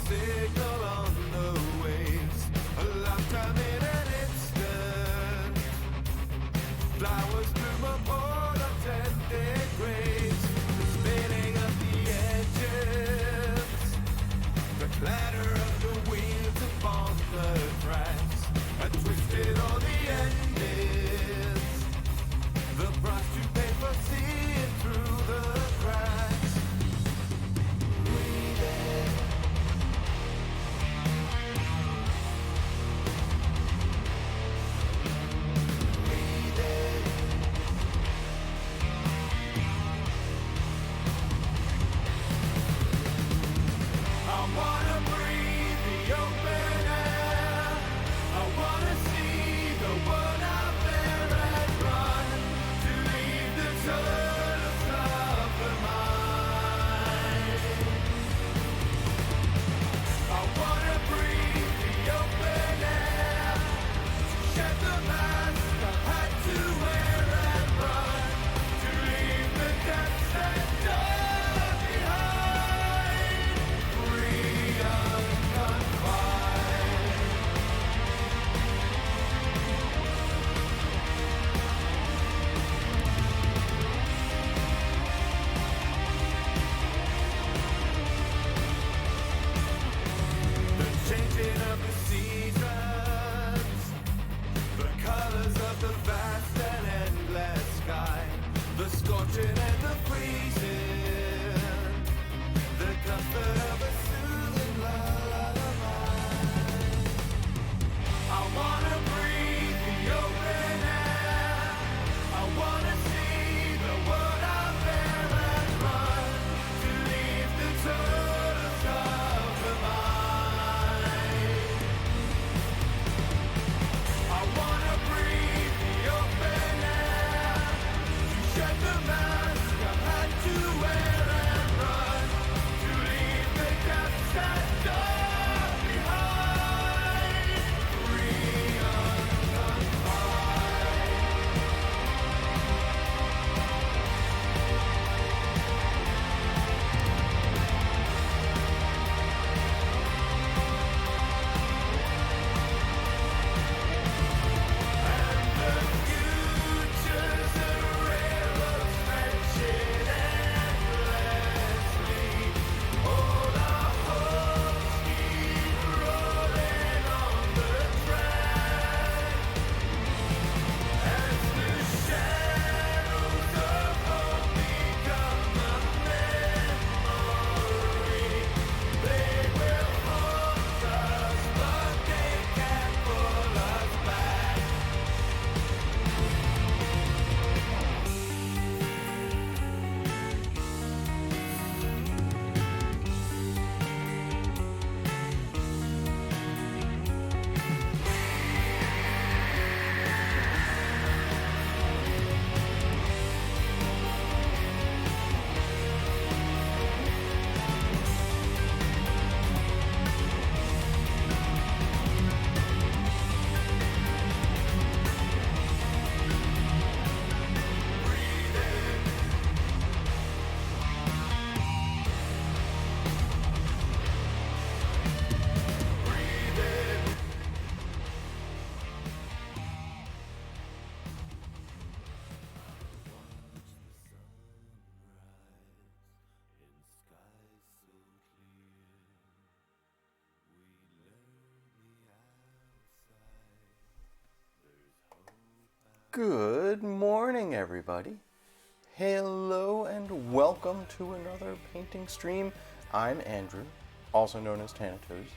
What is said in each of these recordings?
signal on the waves. A lifetime in an instant. Flowers bloom upon untended graves. The spinning of the edges. The clatter of the wheels upon the tracks. And twisted all the endings. The price to pay for seeing through the cracks. Breathing. Breathing. I wanna breathe the open air. I wanna see the world out there and run to leave the tunnels of the mind. I wanna breathe the open air, shed the mask I had to wear and run to leave the depths and dark behind. Free unconfined. The changing of the seasons, the colors of the vast and endless sky, the scorching and the freezing, the comfort of a soothing lullaby. I wanna breathe the open air. I wanna see the world out there and run to leave the tunnels of the mind. I wanna breathe the open air, to shed the mask I had to wear and run to leave the depths and dark behind. Free unconfined. And the future's a railroad stretching endlessly. All our hopes keep rolling on the track. As the shadows of hope become a memory, they will haunt us, but they can't pull us back. Good morning, everybody. Hello and welcome to another painting stream. I'm Andrew, also known as Thanatos,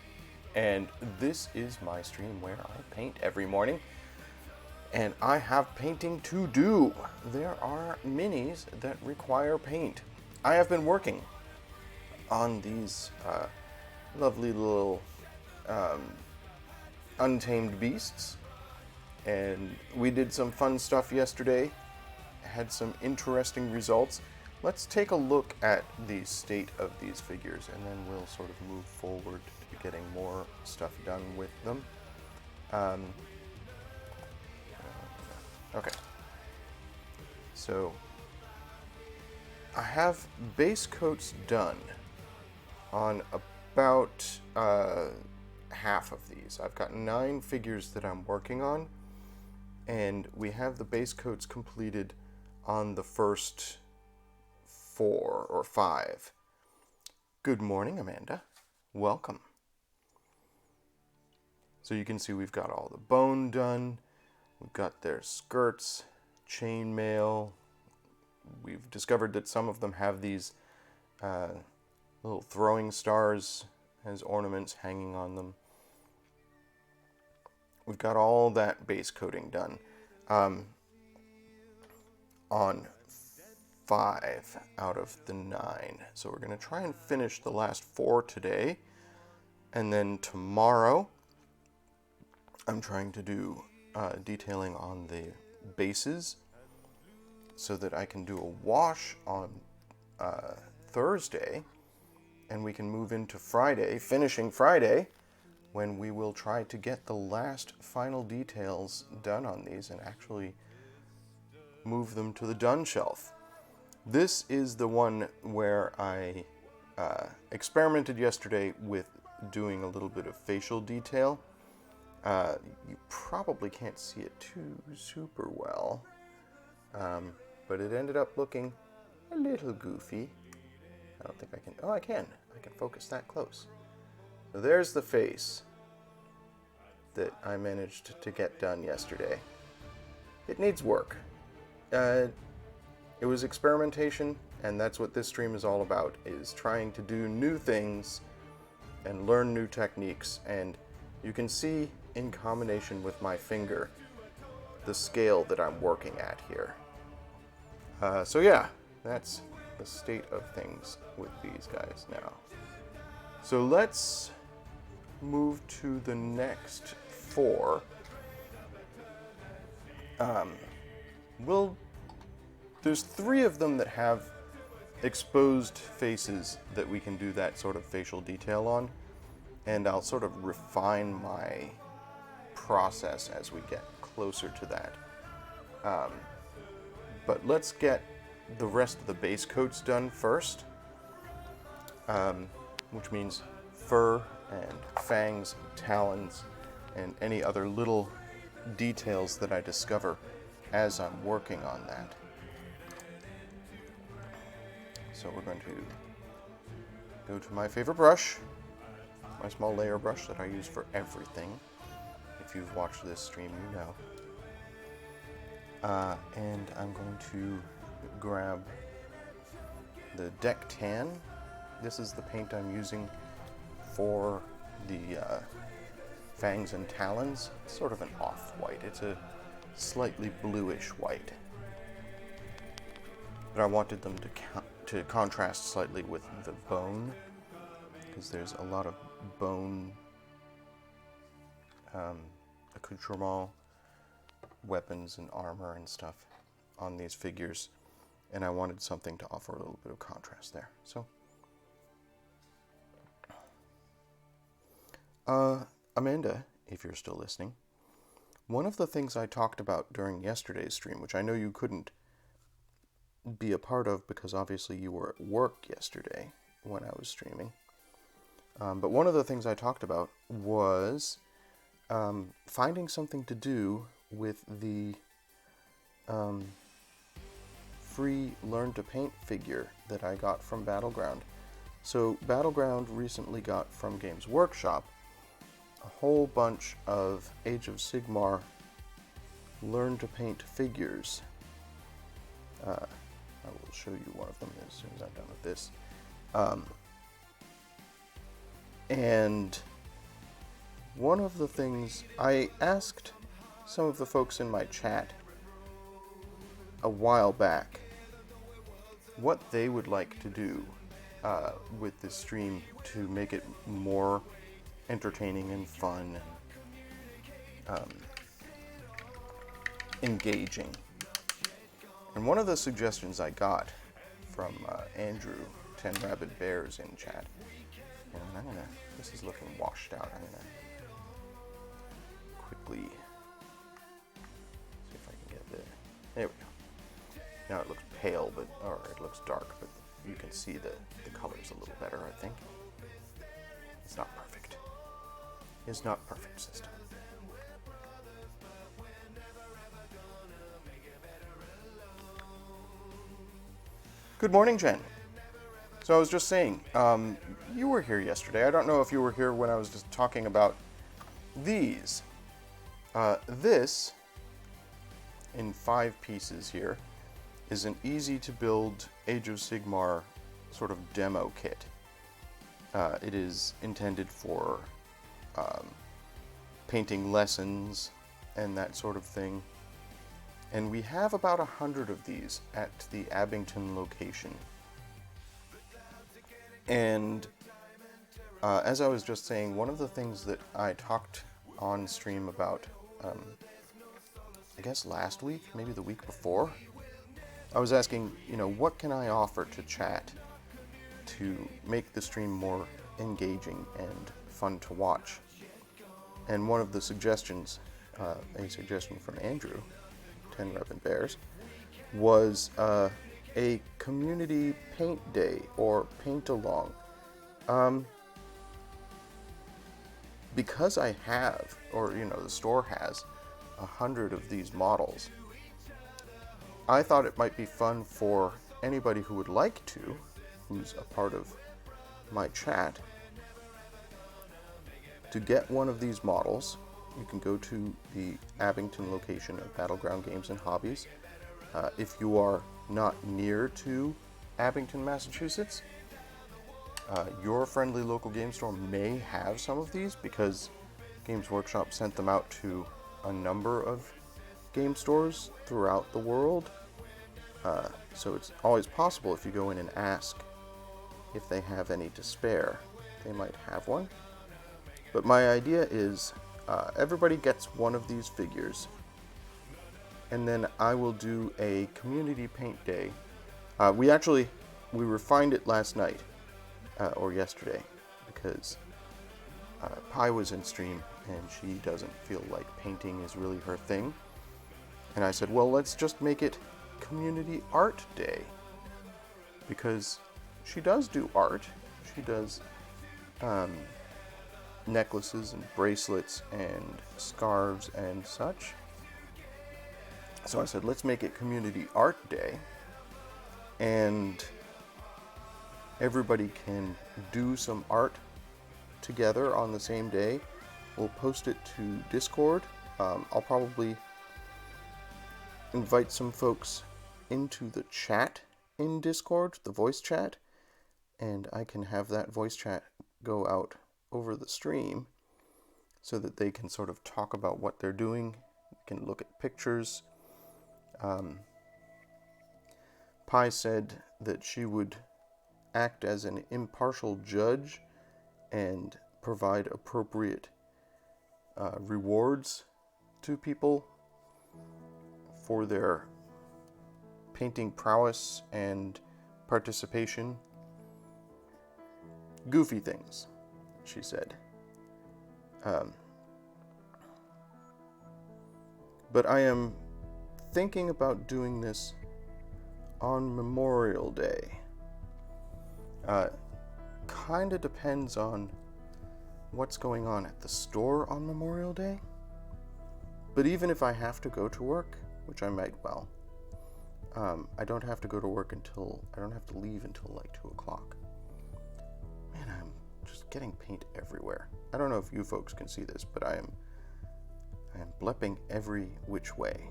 and this is my stream where I paint every morning. And I have painting to do. There are minis that require paint. I have been working on these lovely little Untamed Beasts. And we did some fun stuff yesterday, had some interesting results. Let's take a look at the state of these figures, and then we'll sort of move forward to getting more stuff done with them. Okay. So, I have base coats done on about half of these. I've got 9 figures that I'm working on, and we have the base coats completed on the first 4 or 5. Good morning, Amanda. Welcome. So you can see we've got all the bone done. We've got their skirts, chainmail. We've discovered that some of them have these little throwing stars as ornaments hanging on them. We've got all that base coating done on 5 out of the 9. So we're going to try and finish the last 4 today. And then tomorrow, I'm trying to do detailing on the bases so that I can do a wash on Thursday, and we can move into Friday, finishing Friday, when we will try to get the last final details done on these and actually move them to the done shelf. This is the one where I experimented yesterday with doing a little bit of facial detail. You probably can't see it too super well, but it ended up looking a little goofy. I don't think I can. Oh, I can. I can focus that close. So there's the face that I managed to get done yesterday. It needs work. It was experimentation, and that's what this stream is all about, is trying to do new things and learn new techniques. And you can see in combination with my finger the scale that I'm working at here. So yeah, that's the state of things with these guys now. So let's move to the next 4. There's 3 of them that have exposed faces that we can do that sort of facial detail on, and I'll sort of refine my process as we get closer to that. But let's get the rest of the base coats done first, which means fur and fangs, talons, and any other little details that I discover as I'm working on that. So we're going to go to my favorite brush, my small layer brush that I use for everything. If you've watched this stream, you know. And I'm going to grab the Deck Tan. This is the paint I'm using for the fangs and talons. It's sort of an off-white. It's a slightly bluish white. But I wanted them to contrast slightly with the bone, because there's a lot of bone accoutrement, weapons and armor and stuff on these figures, and I wanted something to offer a little bit of contrast there. So, Amanda, if you're still listening, one of the things I talked about during yesterday's stream, which I know you couldn't be a part of because obviously you were at work yesterday when I was streaming, but one of the things I talked about was finding something to do with the free Learn to Paint figure that I got from Battleground. So Battleground recently got from Games Workshop a whole bunch of Age of Sigmar Learn to Paint figures. I will show you one of them as soon as I'm done with this. And one of the things I asked some of the folks in my chat a while back what they would like to do with this stream to make it more entertaining and fun and engaging. And one of the suggestions I got from Andrew, 10 Rabid Bears in chat, and this is looking washed out, I'm gonna quickly see if I can get there we go. Now it looks pale, or it looks dark, but you can see the colors a little better, I think. It's not perfect. It's not perfect system. Good morning, Jen. So I was just saying, you were here yesterday. I don't know if you were here when I was just talking about these. This, in 5 pieces here, is an easy-to-build Age of Sigmar sort of demo kit. It is intended for painting lessons and that sort of thing. And we have about 100 of these at the Abington location. And as I was just saying, one of the things that I talked on stream about, I guess last week, maybe the week before, I was asking, what can I offer to chat to make the stream more engaging and fun to watch? And one of the suggestions, a suggestion from Andrew, 10 Reppin' Bears, was a community paint day or paint along. Because I have, or the store has, 100 of these models, I thought it might be fun for anybody who would like to, who's a part of my chat, to get one of these models. You can go to the Abington location of Battleground Games and Hobbies. If you are not near to Abington, Massachusetts, your friendly local game store may have some of these because Games Workshop sent them out to a number of game stores throughout the world. So it's always possible if you go in and ask if they have any to spare, they might have one. But my idea is everybody gets one of these figures, and then I will do a community paint day. We refined it last night, or yesterday, because Pi was in stream and she doesn't feel like painting is really her thing. And I said, well, let's just make it community art day, because she does do art. She does necklaces and bracelets and scarves and such. So I said, let's make it community art day, and everybody can do some art together on the same day. We'll post it to Discord. I'll probably invite some folks into the chat in Discord, the voice chat, and I can have that voice chat go out over the stream so that they can sort of talk about what they're doing, can look at pictures. Pi said that she would act as an impartial judge and provide appropriate rewards to people for their painting prowess and participation. Goofy things, she said. But I am thinking about doing this on Memorial Day. Kind of depends on what's going on at the store on Memorial Day. But even if I have to go to work, which I might well, I don't have to go to work I don't have to leave until like 2 o'clock. Man, I'm just getting paint everywhere. I don't know if you folks can see this, but I am blepping every which way.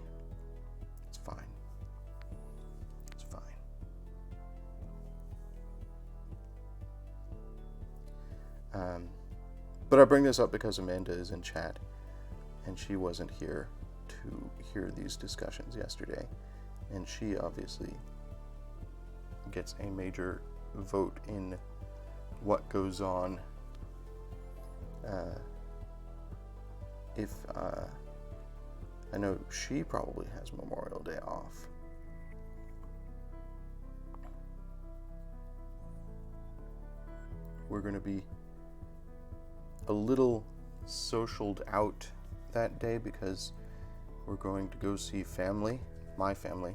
It's fine. It's fine. But I bring this up because Amanda is in chat, and she wasn't here to hear these discussions yesterday, and she obviously gets a major vote in what goes on I know she probably has Memorial Day off. We're going to be a little socialed out that day because we're going to go see family, my family,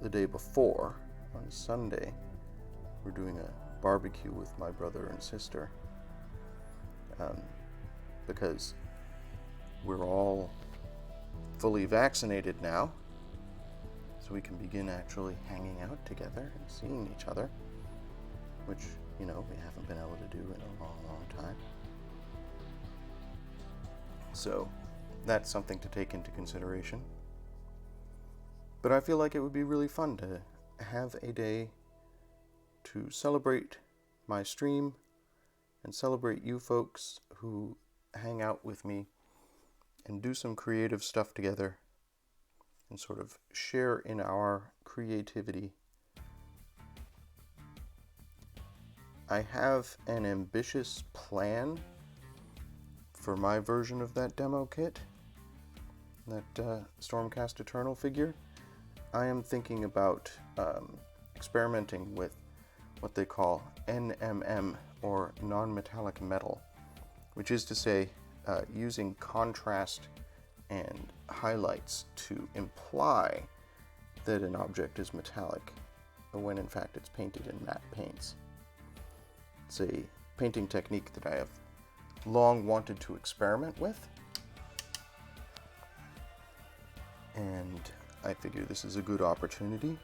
the day before, on Sunday. We're doing a barbecue with my brother and sister, because we're all fully vaccinated now, so we can begin actually hanging out together and seeing each other, which, we haven't been able to do in a long, long time. So that's something to take into consideration. But I feel like it would be really fun to have a day to celebrate my stream and celebrate you folks who hang out with me and do some creative stuff together and sort of share in our creativity. I have an ambitious plan for my version of that demo kit, that Stormcast Eternal figure. I am thinking about experimenting with what they call NMM, or non-metallic metal, which is to say using contrast and highlights to imply that an object is metallic when in fact it's painted in matte paints. It's a painting technique that I have long wanted to experiment with, and I figure this is a good opportunity.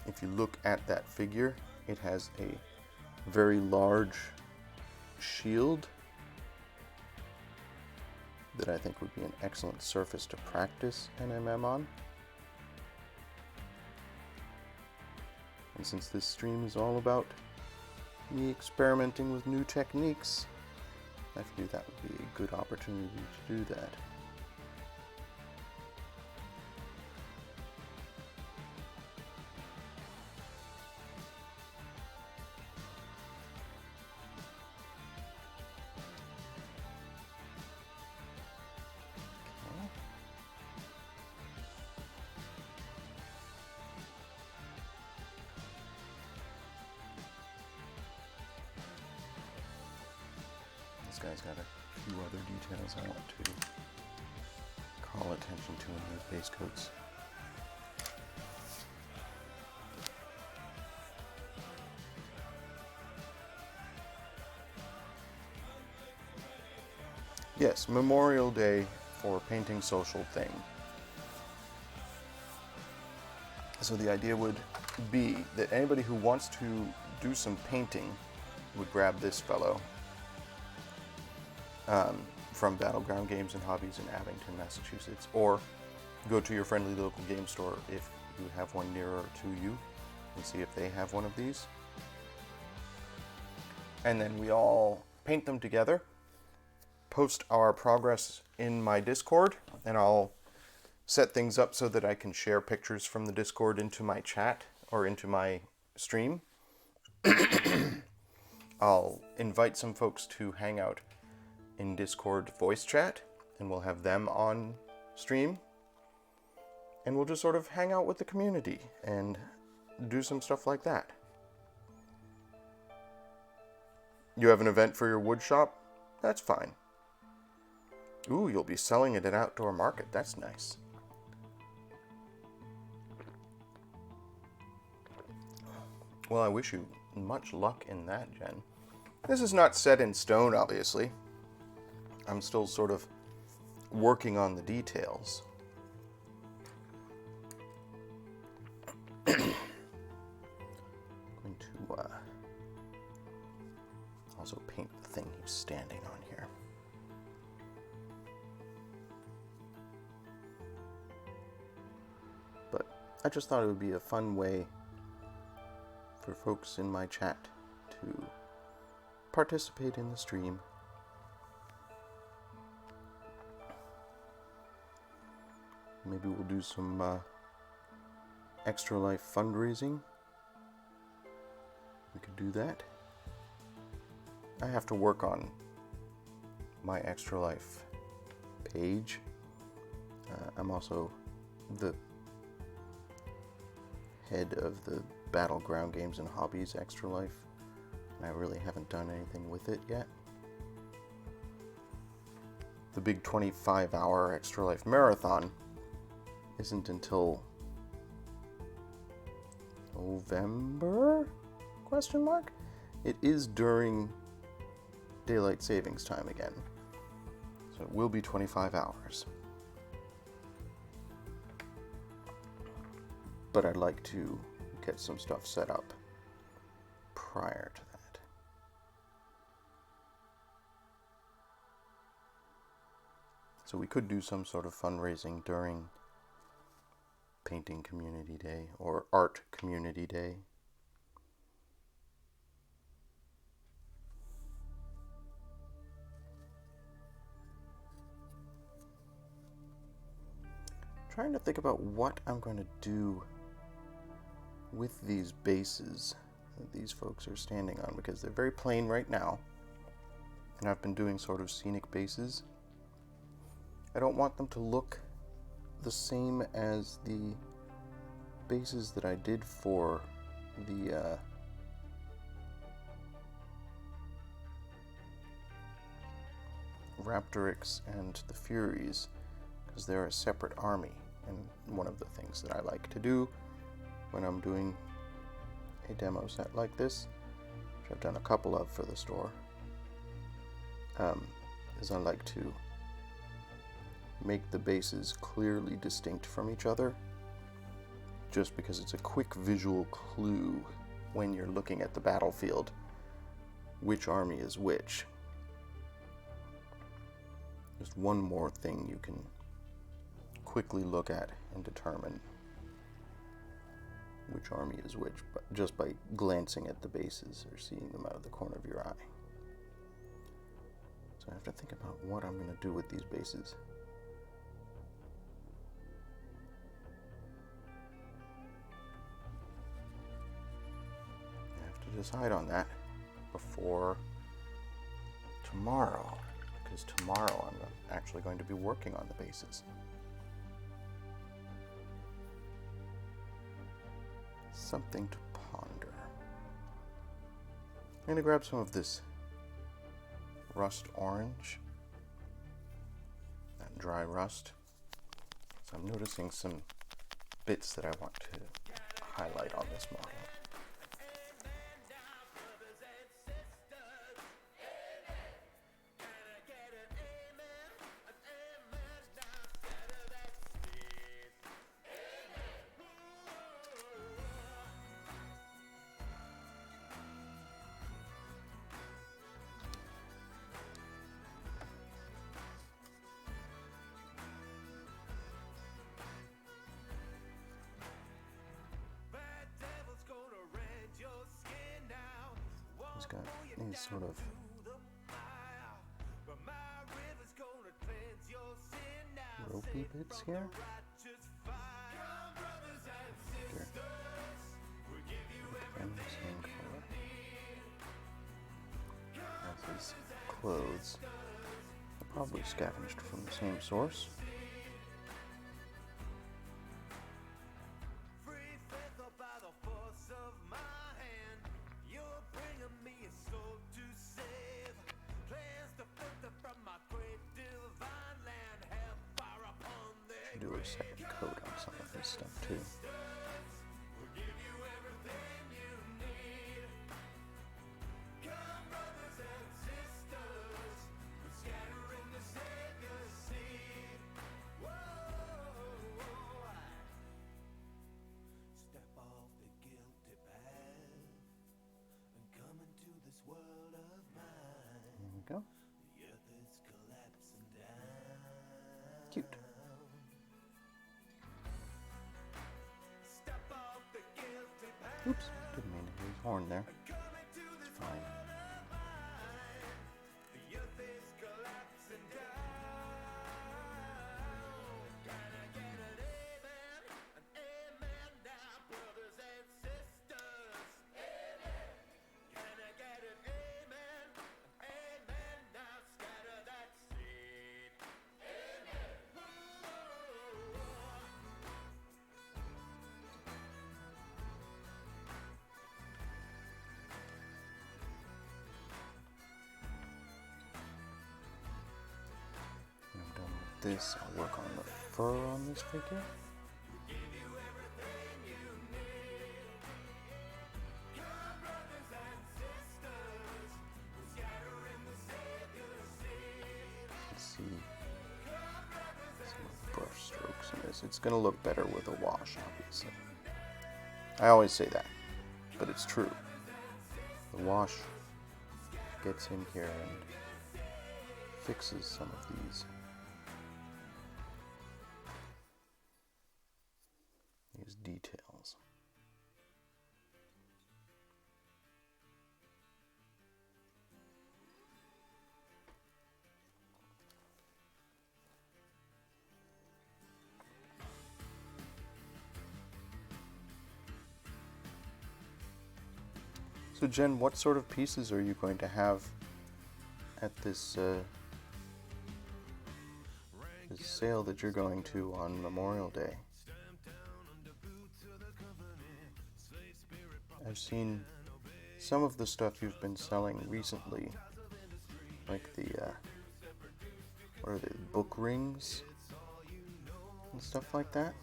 If you look at that figure, it has a very large shield that I think would be an excellent surface to practice NMM on. And since this stream is all about me experimenting with new techniques, I figured that would be a good opportunity to do that. This guy's got a few other details I want to call attention to in those base coats. Yes, Memorial Day for Painting Social Thing. So the idea would be that anybody who wants to do some painting would grab this fellow from Battleground Games and Hobbies in Abington, Massachusetts, or go to your friendly local game store if you have one nearer to you and see if they have one of these. And then we all paint them together, post our progress in my Discord, and I'll set things up so that I can share pictures from the Discord into my chat or into my stream. I'll invite some folks to hang out in Discord voice chat, and we'll have them on stream, and we'll just sort of hang out with the community and do some stuff like that. You have an event for your wood shop? That's fine. Ooh, you'll be selling at an outdoor market. That's nice. Well, I wish you much luck in that, Jen. This is not set in stone, obviously. I'm still sort of working on the details. Going to also paint the thing he's standing on here. But I just thought it would be a fun way for folks in my chat to participate in the stream. Maybe we'll do some Extra Life fundraising. We could do that. I have to work on my Extra Life page. I'm also the head of the Battleground Games and Hobbies Extra Life, and I really haven't done anything with it yet. The big 25-hour Extra Life marathon isn't until November? Question mark? It is during daylight savings time again. So it will be 25 hours. But I'd like to get some stuff set up prior to that. So we could do some sort of fundraising during Painting Community Day or Art Community Day. Trying to think about what I'm going to do with these bases that these folks are standing on, because they're very plain right now, and I've been doing sort of scenic bases. I don't want them to look the same as the bases that I did for the Raptorix and the Furies, because they're a separate army. And one of the things that I like to do when I'm doing a demo set like this, which I've done a couple of for the store, is I like to make the bases clearly distinct from each other, just because it's a quick visual clue when you're looking at the battlefield which army is which. Just one more thing you can quickly look at and determine which army is which, but just by glancing at the bases or seeing them out of the corner of your eye. So I have to think about what I'm going to do with these bases. I have to decide on that before tomorrow, because tomorrow I'm actually going to be working on the bases. Something to ponder. I'm going to grab some of this rust orange, that dry rust. So I'm noticing some bits that I want to highlight on this model. He's got these sort of ropey bits here. Again, same color as his clothes. They're probably scavenged from the same source. Do a second coat on some of this stuff too. There we go. Cute. Oops, didn't mean to hit his horn there. It's fine. This, I'll work on the fur on this figure. see some brush strokes in this. It's going to look better with a wash, obviously. I always say that, but it's true. The wash gets in here and fixes some of these details. So Jen, what sort of pieces are you going to have at this this sale that you're going to on Memorial Day? I've seen some of the stuff you've been selling recently, like the what are they, book rings and stuff like that.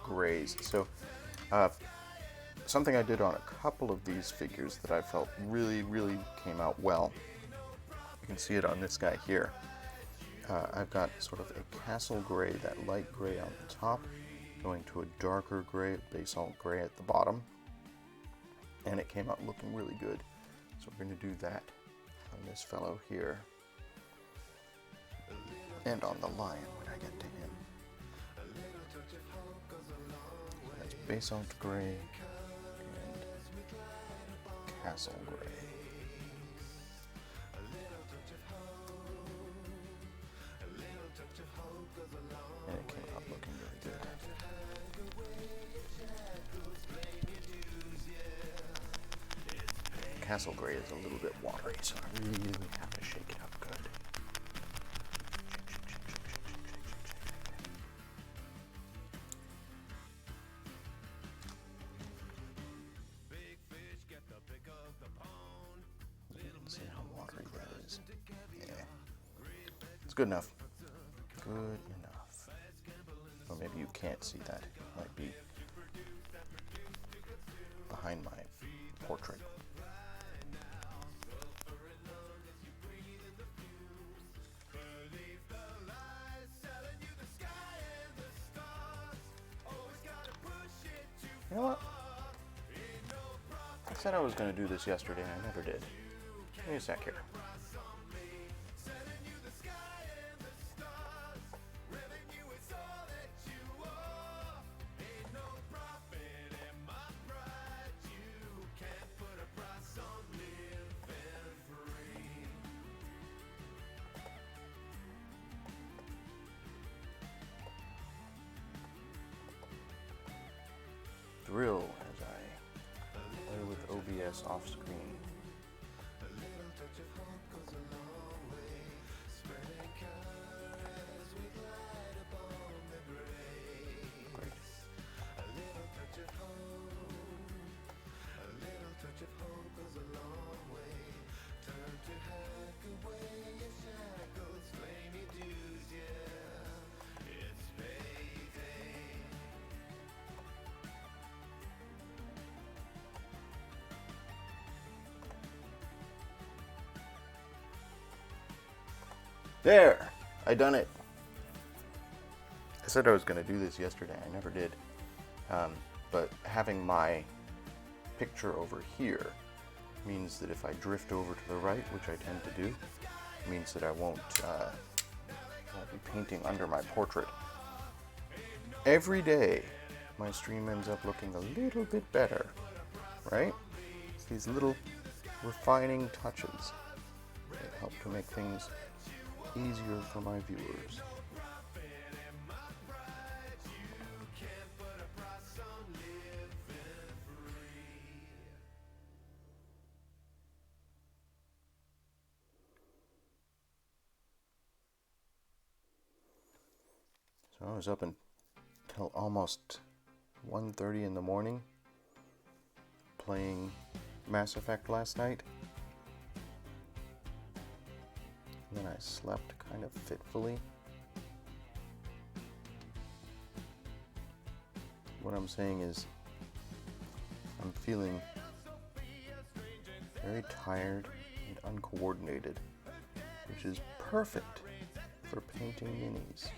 Grays. So something I did on a couple of these figures that I felt really came out well. You can see it on this guy here. I've got sort of a castle gray, that light gray on the top, going to a darker gray, basalt gray at the bottom, and it came out looking really good. So we're going to do that on this fellow here, and on the lion when I get to him. Basalt gray and castle gray. And it came out looking really good. Castle gray is a little bit watery, so I really have to shake it up good. See how watery that is. Yeah. It's good enough. Good enough. Or maybe you can't see that. It might be behind my portrait. You know what? I said I was going to do this yesterday and I never did. Give me a sec here. Drill as I play with OBS off screen. Great. There! I done it. I said I was going to do this yesterday. I never did. But having my picture over here means that if I drift over to the right, which I tend to do, means that I won't be painting under my portrait. Every day, my stream ends up looking a little bit better, right? It's these little refining touches that help to make things easier for my viewers. So I was up until almost 1:30 in the morning playing Mass Effect last night. And then I slept kind of fitfully. What I'm saying is, I'm feeling very tired and uncoordinated, which is perfect for painting minis.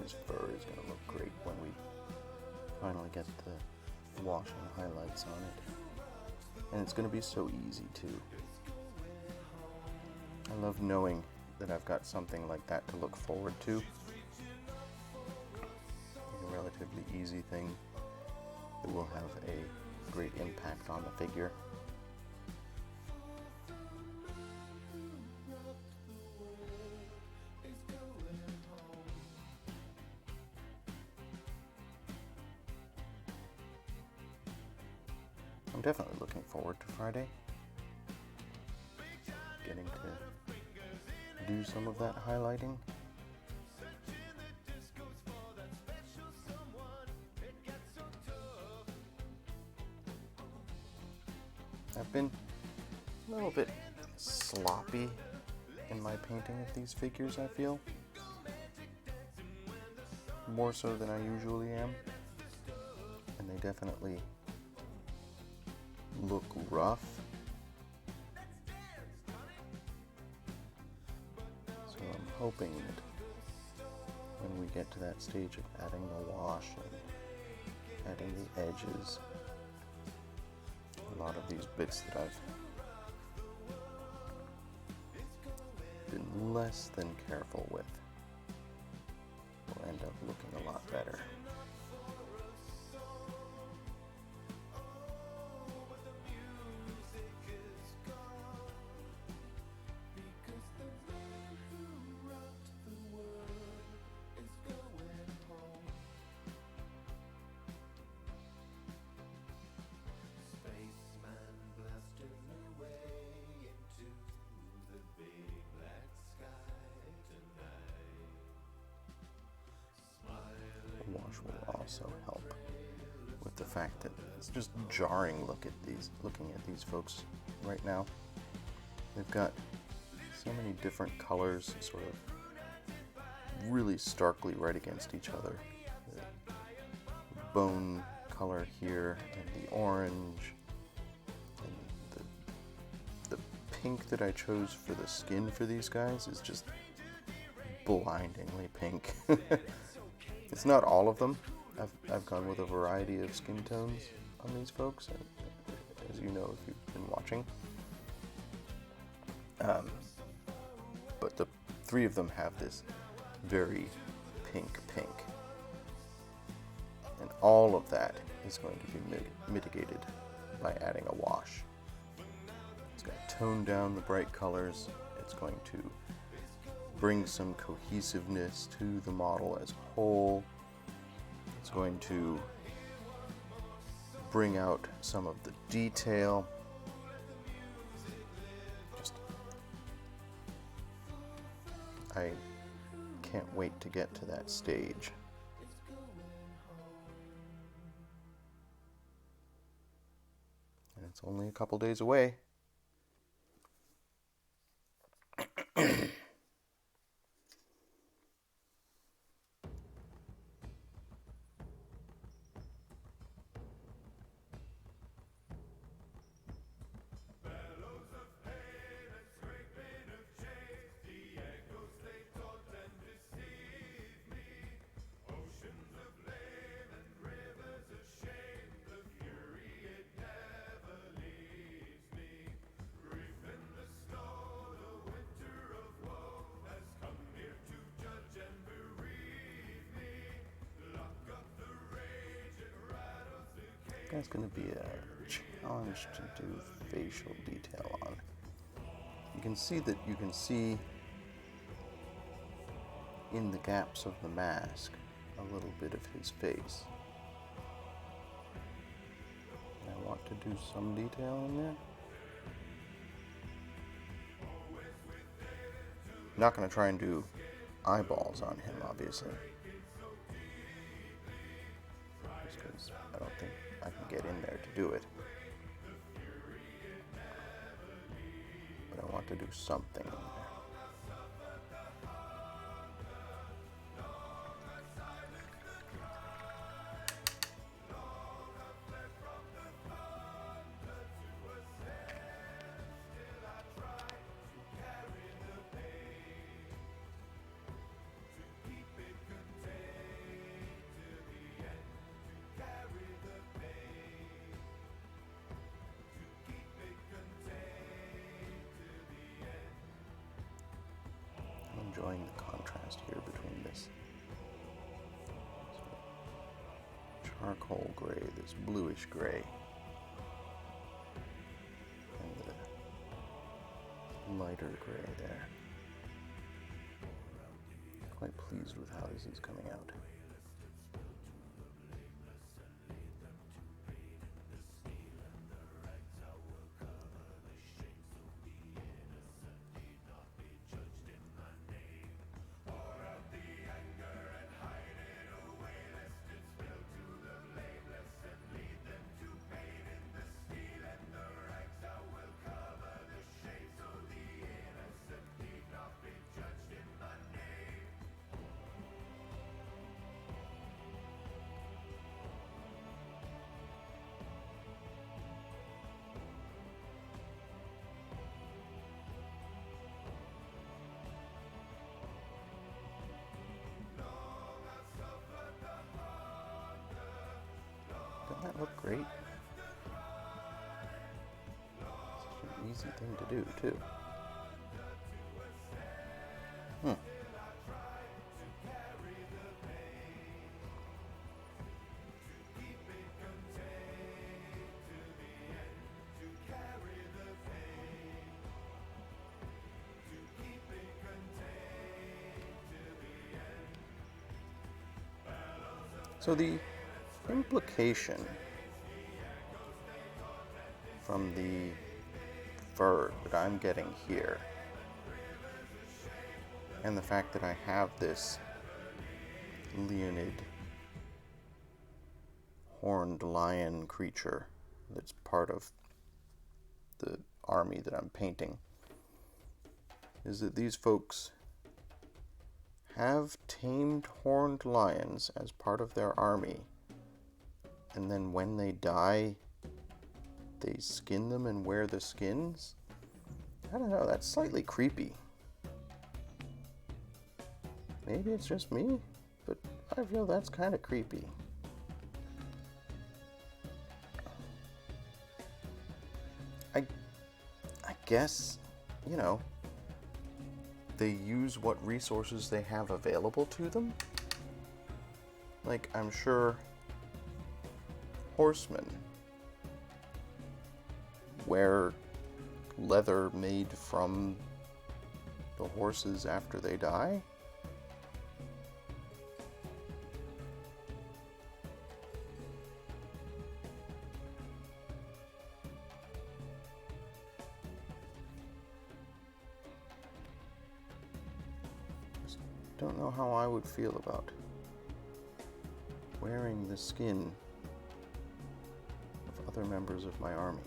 His fur is going to look great when we finally get the wash and highlights on it. And it's going to be so easy too. I love knowing that I've got something like that to look forward to. A relatively easy thing that will have a great impact on the figure. I'm definitely looking forward to Friday. Getting to do some of that highlighting. I've been a little bit sloppy in my painting of these figures, I feel. More so than I usually am. And they definitely look rough. So I'm hoping that when we get to that stage of adding the wash and adding the edges, a lot of these bits that I've been less than careful with will end up looking a lot better. Wash will also help with the fact that it's just jarring looking at these folks right now. They've got so many different colors sort of really starkly right against each other. The bone color here and the orange and the pink that I chose for the skin for these guys is just blindingly pink. It's not all of them. I've gone with a variety of skin tones on these folks, as you know if you've been watching. But the three of them have this very pink. And all of that is going to be mitigated by adding a wash. It's going to tone down the bright colors. It's going to bring some cohesiveness to the model as a whole. It's going to bring out some of the detail. I can't wait to get to that stage. And it's only a couple days away. That's going to be a challenge to do facial detail on. You can see in the gaps of the mask, a little bit of his face. I want to do some detail in there. I'm not going to try and do eyeballs on him, obviously. Just because I don't think I can get in there to do it. But I want to do something in there. Enjoying the contrast here between this charcoal gray, this bluish gray, and the lighter gray there. Quite pleased with how this is coming out. Doesn't that look great? Such an easy thing to do, too. So the implication from the fur that I'm getting here, and the fact that I have this Leonid horned lion creature that's part of the army that I'm painting, is that these folks have tamed horned lions as part of their army, and then when they die, they skin them and wear the skins? I don't know, that's slightly creepy. Maybe it's just me, but I feel that's kind of creepy. I guess, you know, they use what resources they have available to them. Like, I'm sure horsemen wear leather made from the horses after they die. Don't know how I would feel about wearing the skin of other members of my army.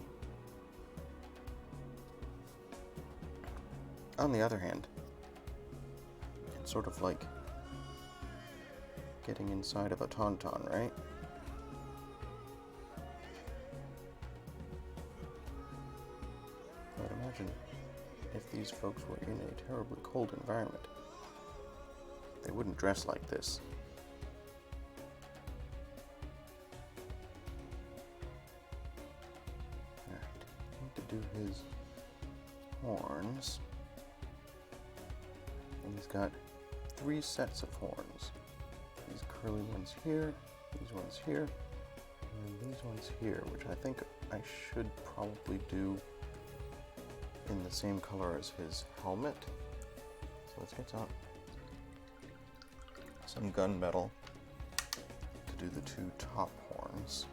On the other hand, it's sort of like getting inside of a tauntaun, right? But imagine if these folks were in a terribly cold environment. They wouldn't dress like this. Alright, I need to do his horns. And he's got 3 sets of horns. These curly ones here, these ones here, and these ones here, which I think I should probably do in the same color as his helmet. So let's get some. some gunmetal to do the two top horns.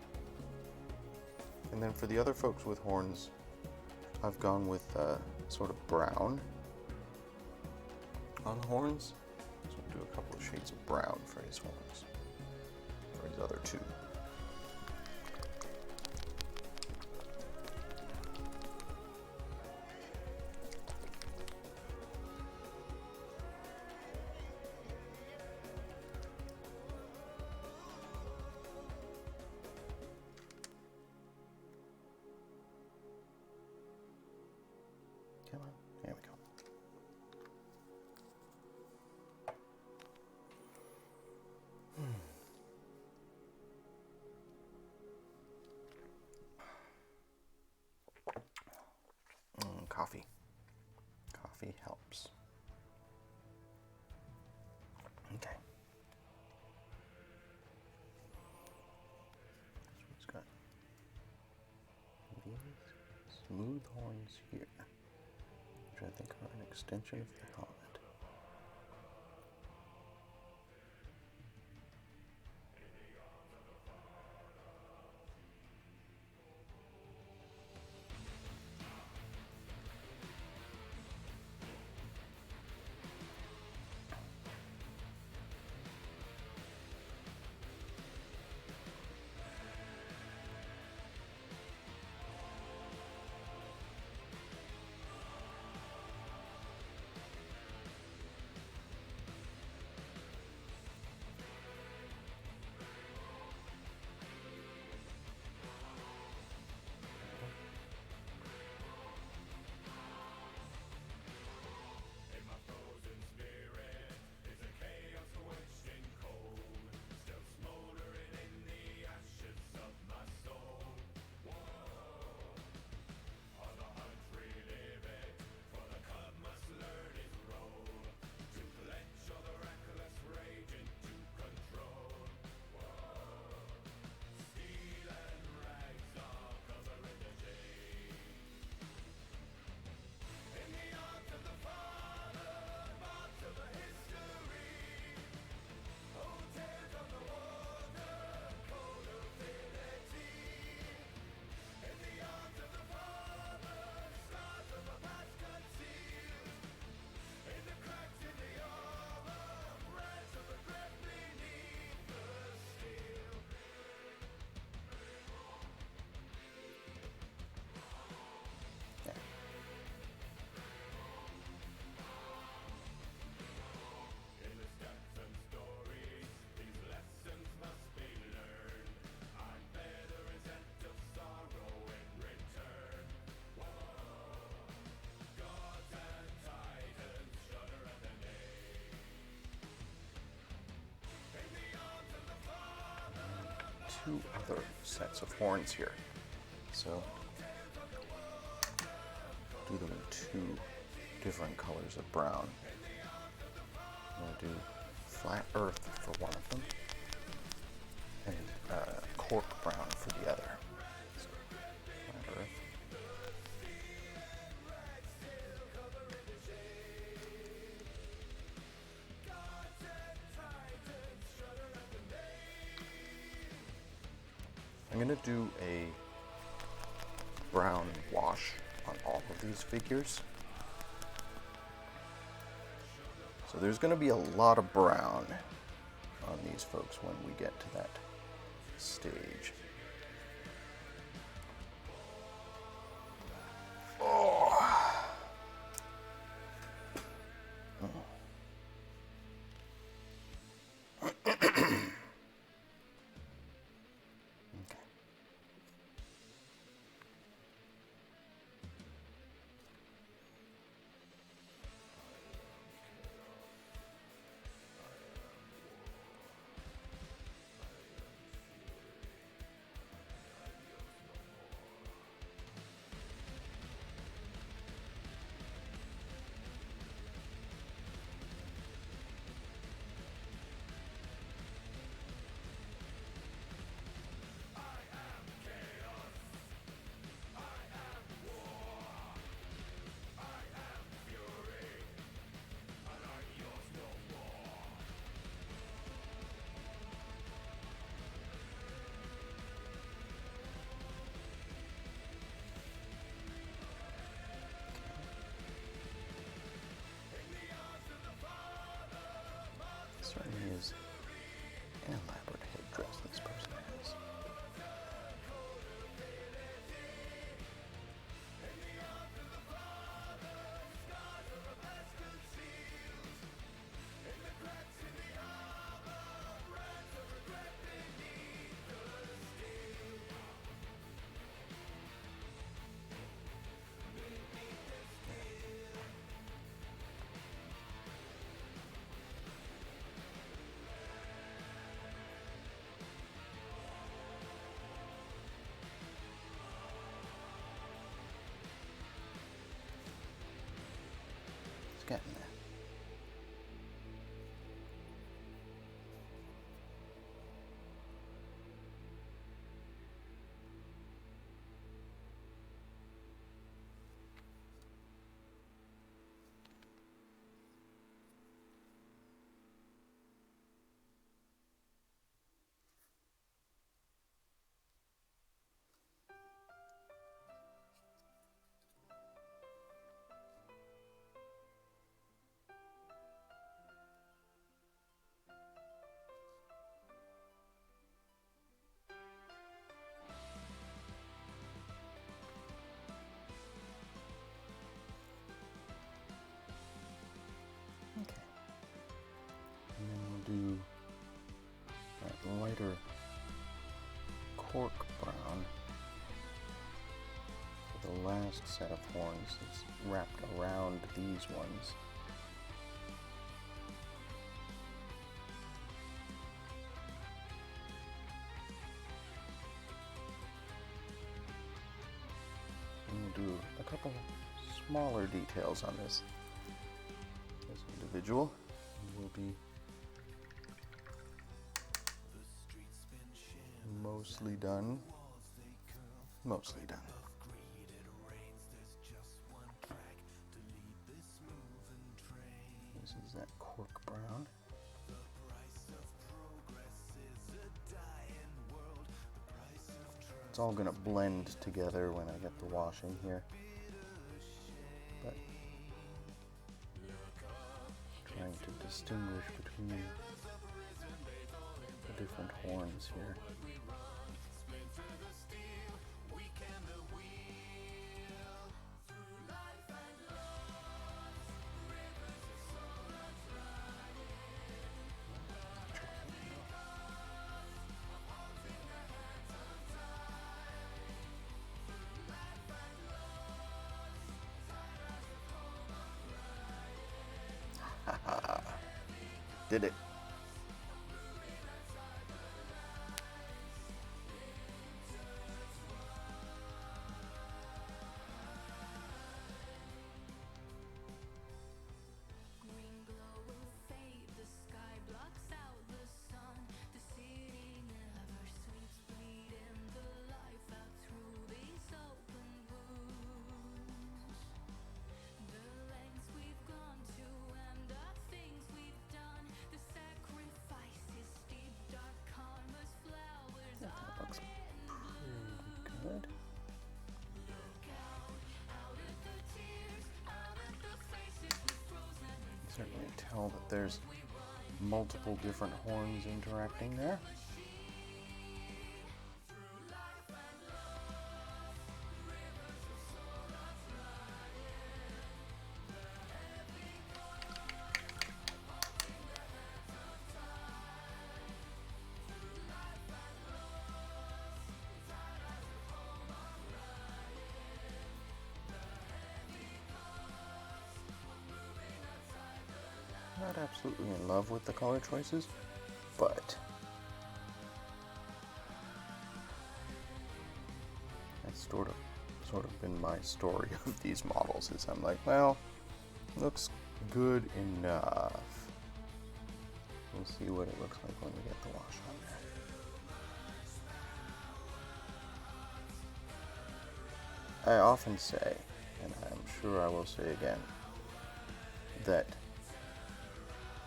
And then for the other folks with horns, I've gone with sort of brown on the horns. So I'll do a couple of shades of brown for his horns, for his other two. Come on, there we go. Coffee. Coffee helps. Okay. So he's got these smooth horns here, which I think are an extension of the helmet. Two other sets of horns here. So do them in two different colors of brown. I'm going to do flat earth for one of them and cork brown for the other. So, flat earth. I'm going to do a brown wash on all of these figures. So there's going to be a lot of brown on these folks when we get to that stage. certainly is an elaborate headdress this person has. It's getting there. Okay. And then we'll do that lighter cork brown for the last set of horns that's wrapped around these ones. And we'll do a couple smaller details on this individual. Will be mostly done. Mostly done. This is that cork brown. It's all gonna blend together when I get the wash in here. But trying to distinguish between the different horns here. Did it. Good. Certainly tell that there's multiple different horns interacting there. Not absolutely in love with the color choices, but that's sort of been my story of these models. Is I'm like, well, looks good enough. We'll see what it looks like when we get the wash on there. I often say, and I'm sure I will say again, that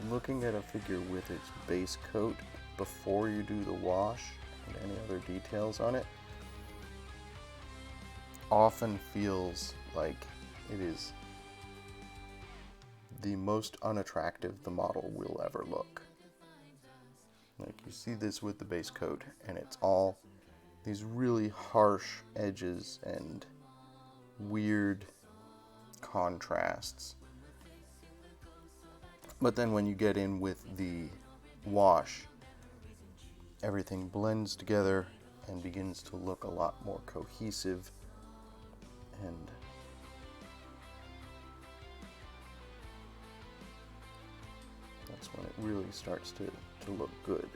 looking at a figure with its base coat before you do the wash and any other details on it often feels like it is the most unattractive the model will ever look. Like, you see this with the base coat, and it's all these really harsh edges and weird contrasts. But then when you get in with the wash, everything blends together and begins to look a lot more cohesive, and that's when it really starts to look good.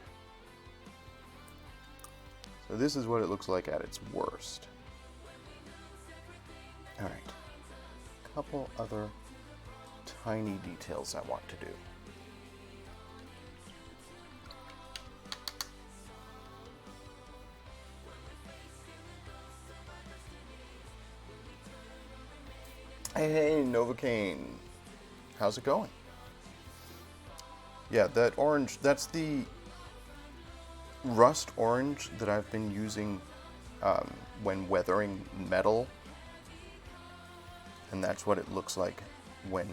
So this is what it looks like at its worst. Alright, a couple other tiny details I want to do. Hey, Novocaine. How's it going? Yeah, that orange, that's the rust orange that I've been using when weathering metal. And that's what it looks like when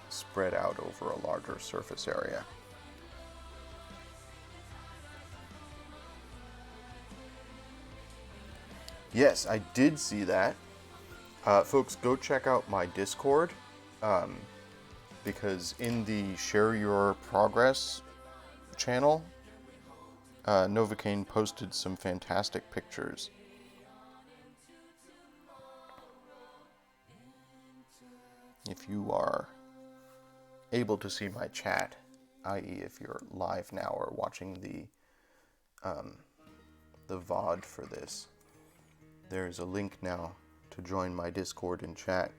spread out over a larger surface area. Yes, I did see that. Folks, go check out my Discord, because in the Share Your Progress channel, Novocaine posted some fantastic pictures. If you are able to see my chat, i.e. if you're live now or watching the VOD for this, there's a link now to join my Discord and chat.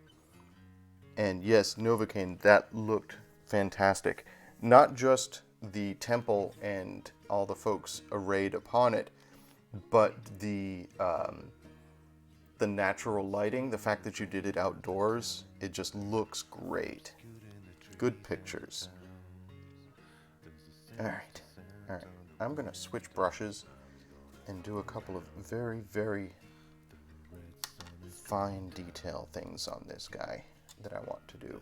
And yes, Novocaine, that looked fantastic. Not just the temple and all the folks arrayed upon it, but the natural lighting, the fact that you did it outdoors, it just looks great. Good pictures. Alright, alright. I'm gonna switch brushes and do a couple of very, very fine detail things on this guy that I want to do.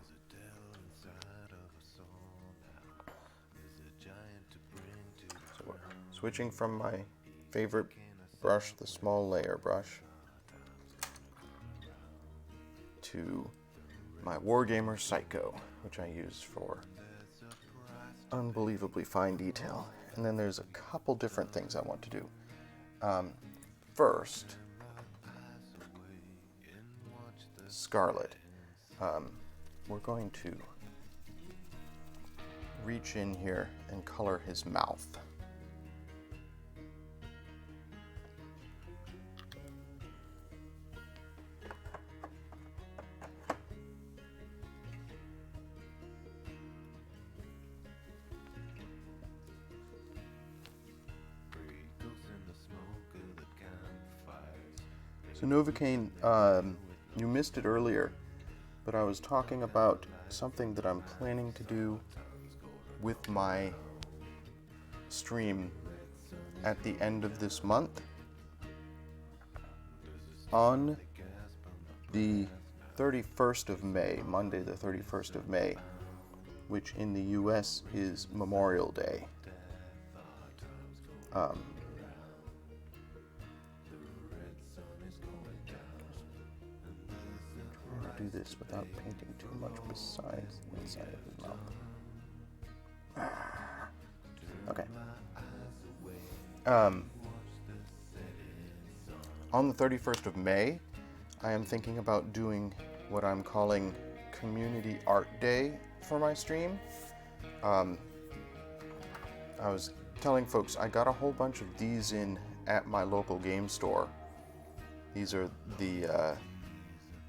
So we're switching from my favorite brush, the small layer brush, to my Wargamer Psycho, which I use for unbelievably fine detail. And then there's a couple different things I want to do. First, Scarlet. We're going to reach in here and color his mouth. So Novocaine, you missed it earlier, but I was talking about something that I'm planning to do with my stream at the end of this month. On the 31st of May, Monday the 31st of May, which in the US is Memorial Day. Do this without painting too much besides the inside of his mouth. Okay. On the 31st of May, I am thinking about doing what I'm calling Community Art Day for my stream. I was telling folks I got a whole bunch of these in at my local game store. These are the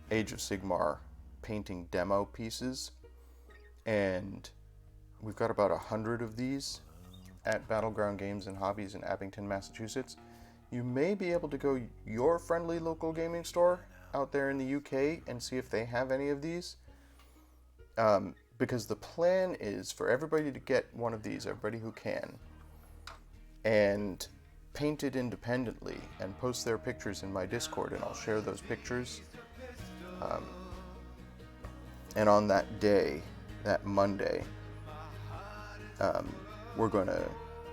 Age of Sigmar painting demo pieces, and we've got about 100 of these at Battleground Games and Hobbies in Abington, Massachusetts. You may be able to go your friendly local gaming store out there in the UK and see if they have any of these, because the plan is for everybody to get one of these, everybody who can, and paint it independently and post their pictures in my Discord, and I'll share those pictures. And on that day, that Monday, we're going to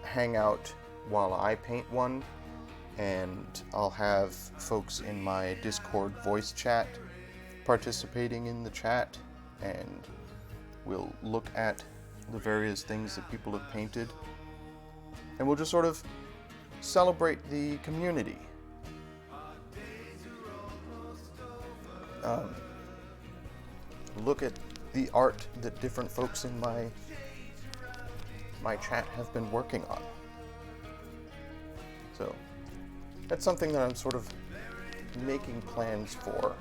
hang out while I paint one, and I'll have folks in my Discord voice chat participating in the chat, and we'll look at the various things that people have painted, and we'll just sort of celebrate the community. Look at the art that different folks in my chat have been working on. So that's something that I'm sort of making plans for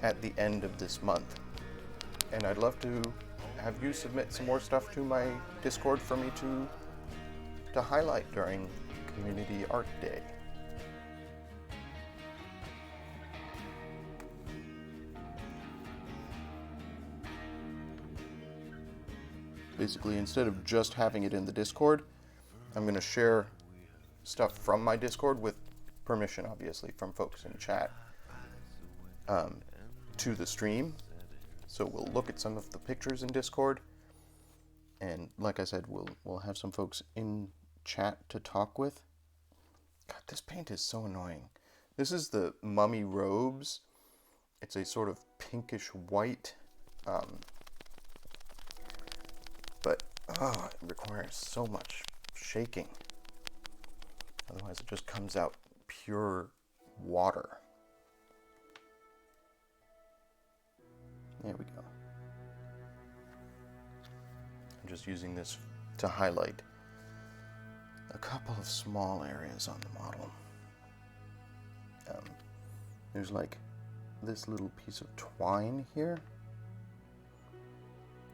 at the end of this month. And I'd love to have you submit some more stuff to my Discord for me to highlight during Community Art Day. Basically, instead of just having it in the Discord, I'm going to share stuff from my Discord with permission, obviously, from folks in chat to the stream. So we'll look at some of the pictures in Discord, and like I said, we'll have some folks in chat to talk with. God, this paint is so annoying. This is the Mummy Robes. It's a sort of pinkish white, but it requires so much shaking. Otherwise it just comes out pure water. There we go. I'm just using this to highlight a couple of small areas on the model. There's like this little piece of twine here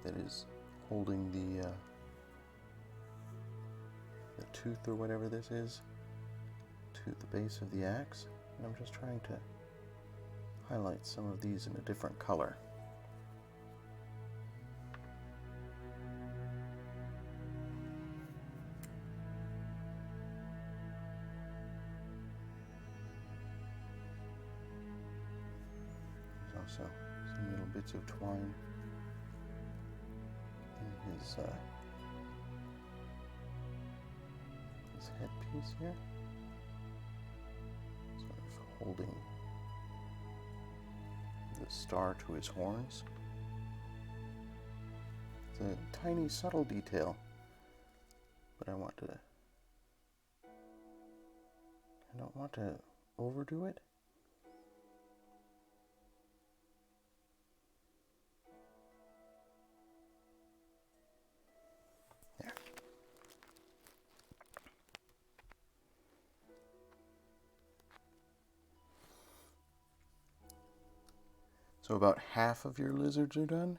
that is holding the tooth or whatever this is to the base of the axe, and I'm just trying to highlight some of these in a different color. There's also some little bits of twine in his headpiece here, sort of holding the star to his horns. It's a tiny, subtle detail, but I don't want to overdo it. There. So about half of your lizards are done.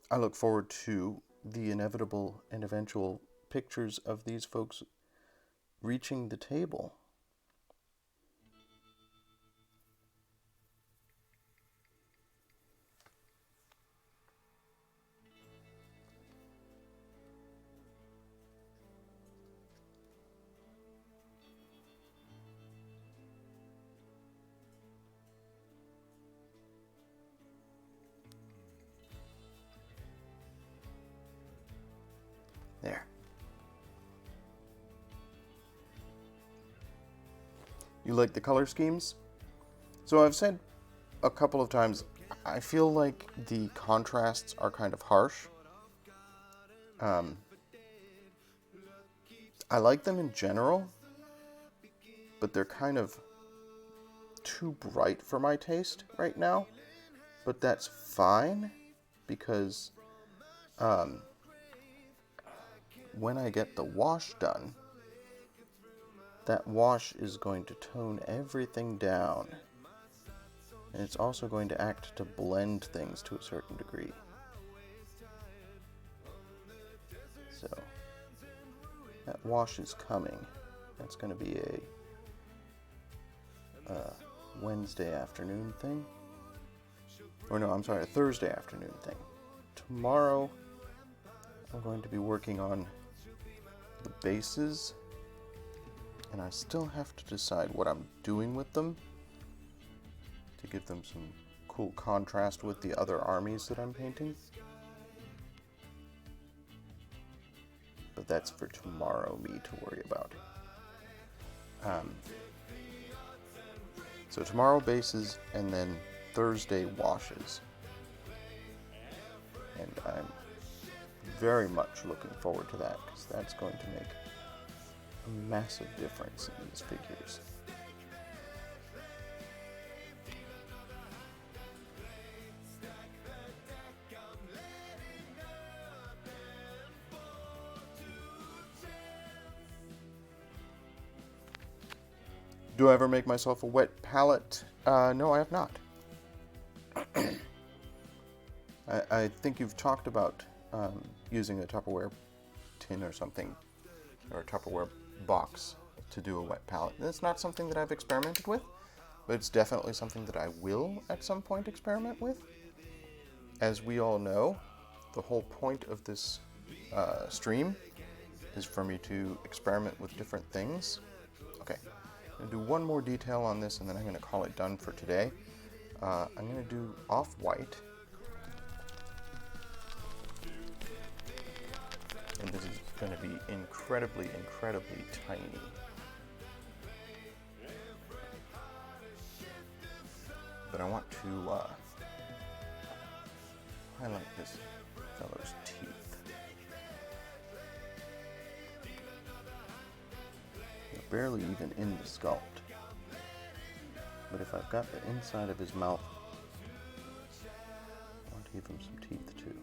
I look forward to the inevitable and eventual pictures of these folks reaching the table. There. You like the color schemes? So I've said a couple of times, I feel like the contrasts are kind of harsh. I like them in general, but they're kind of too bright for my taste right now. But that's fine, because when I get the wash done, that wash is going to tone everything down. And it's also going to act to blend things to a certain degree. So, that wash is coming. That's going to be a Wednesday afternoon thing. Or no, I'm sorry, a Thursday afternoon thing. Tomorrow, I'm going to be working on the bases, and I still have to decide what I'm doing with them to give them some cool contrast with the other armies that I'm painting. but that's for tomorrow me to worry about. So tomorrow bases, and then Thursday washes. And I'm very much looking forward to that, because that's going to make a massive difference in these figures. Do I ever make myself a wet palette? No, I have not. I think you've talked about using a Tupperware tin or something, or a Tupperware box to do a wet palette. And it's not something that I've experimented with, but it's definitely something that I will at some point experiment with. As we all know, the whole point of this stream is for me to experiment with different things. Okay, I'm going to do one more detail on this, and then I'm going to call it done for today. I'm going to do off-white. And this is going to be incredibly, incredibly tiny. But I want to highlight this fellow's teeth. They're barely even in the sculpt. But if I've got the inside of his mouth, I want to give him some teeth too.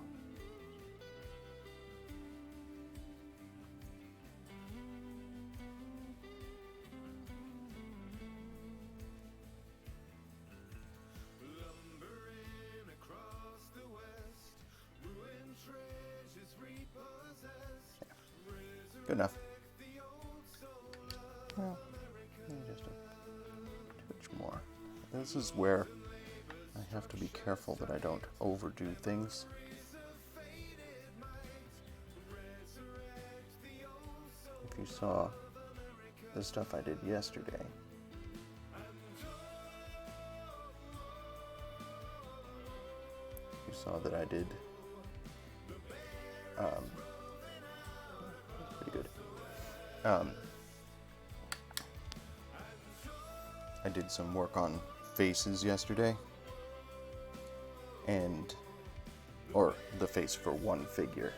Good enough. Well, just a touch more. This is where I have to be careful that I don't overdo things. If you saw the stuff I did yesterday, you saw that I did pretty good. I did some work on faces yesterday, or the face for one figure.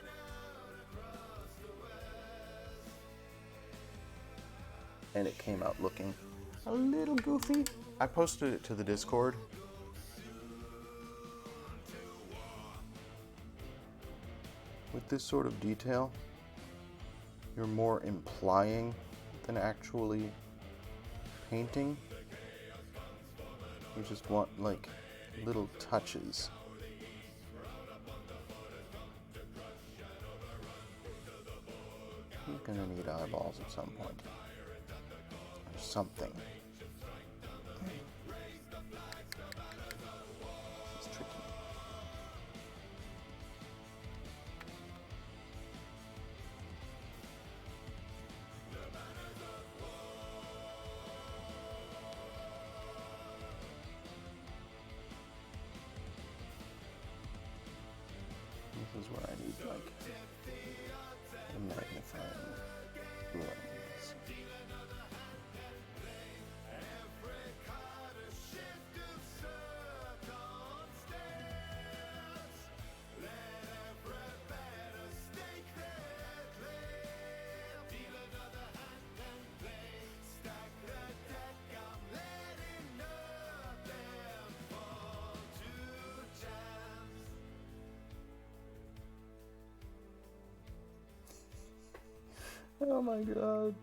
And it came out looking a little goofy. I posted it to the Discord. With this sort of detail, you're more implying than actually painting. You just want, like, little touches. You're gonna need eyeballs at some point. Or something. This is tricky. This is where I need, like, a magnifying lens. Oh my god.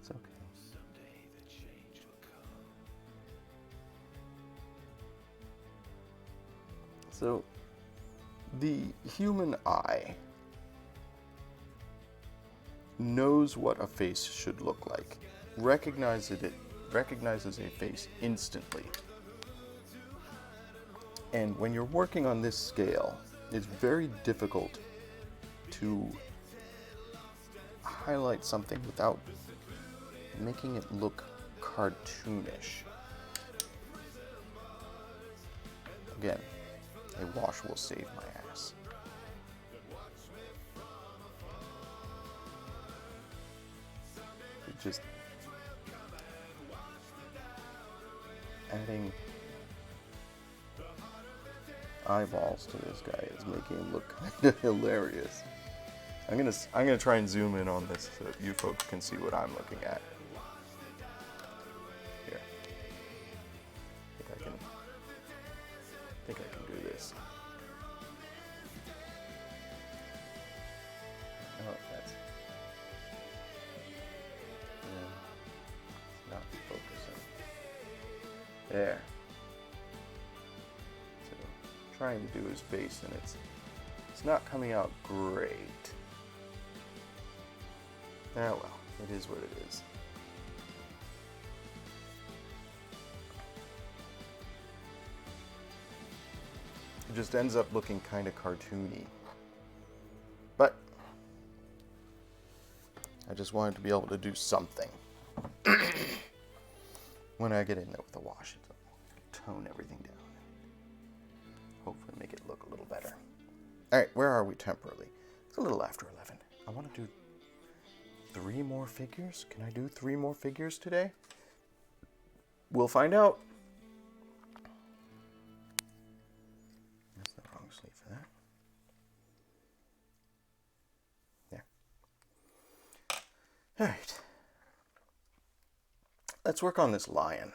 It's okay. Someday the change will come. So, the human eye knows what a face should look like. Recognizes a face instantly. And when you're working on this scale, it's very difficult to highlight something without making it look cartoonish. Again, a wash will save my ass. just adding eyeballs to this guy is making him look kind of hilarious. I'm gonna try and zoom in on this so that you folks can see what I'm looking at. Here, I think I can do this. Oh, that's it's not focusing. There. So, trying to do his face, and it's not coming out great. Ah well, it is what it is. It just ends up looking kind of cartoony. But I just wanted to be able to do something. When I get in there with the wash, it'll tone everything down. Hopefully make it look a little better. Alright, where are we temporarily? It's a little after 11. I want to do 3 more figures. Can I do 3 more figures today? We'll find out. That's the wrong sleeve for that. There. Alright. Let's work on this lion.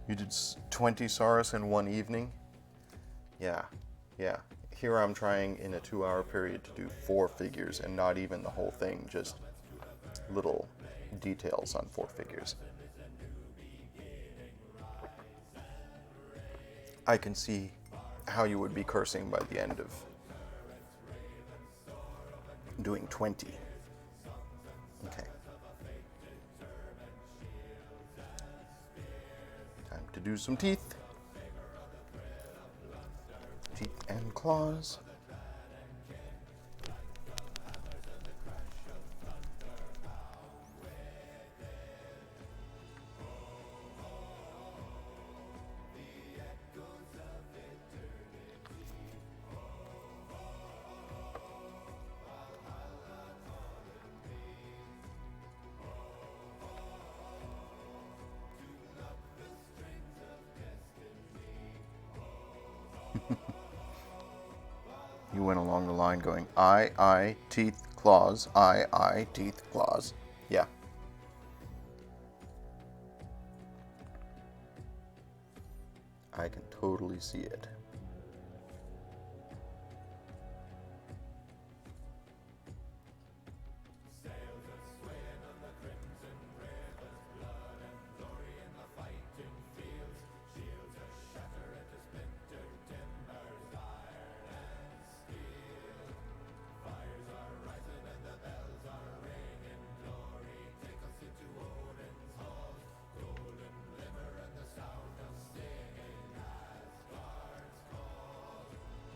You did 20 Saurus in one evening? Yeah. Here I'm trying in a 2-hour period to do 4 figures, and not even the whole thing, just little details on 4 figures. I can see how you would be cursing by the end of doing 20. Okay. Time to do some teeth. Teeth and claws. You went along the line going, I, teeth, claws, I, teeth, claws. Yeah. I can totally see it.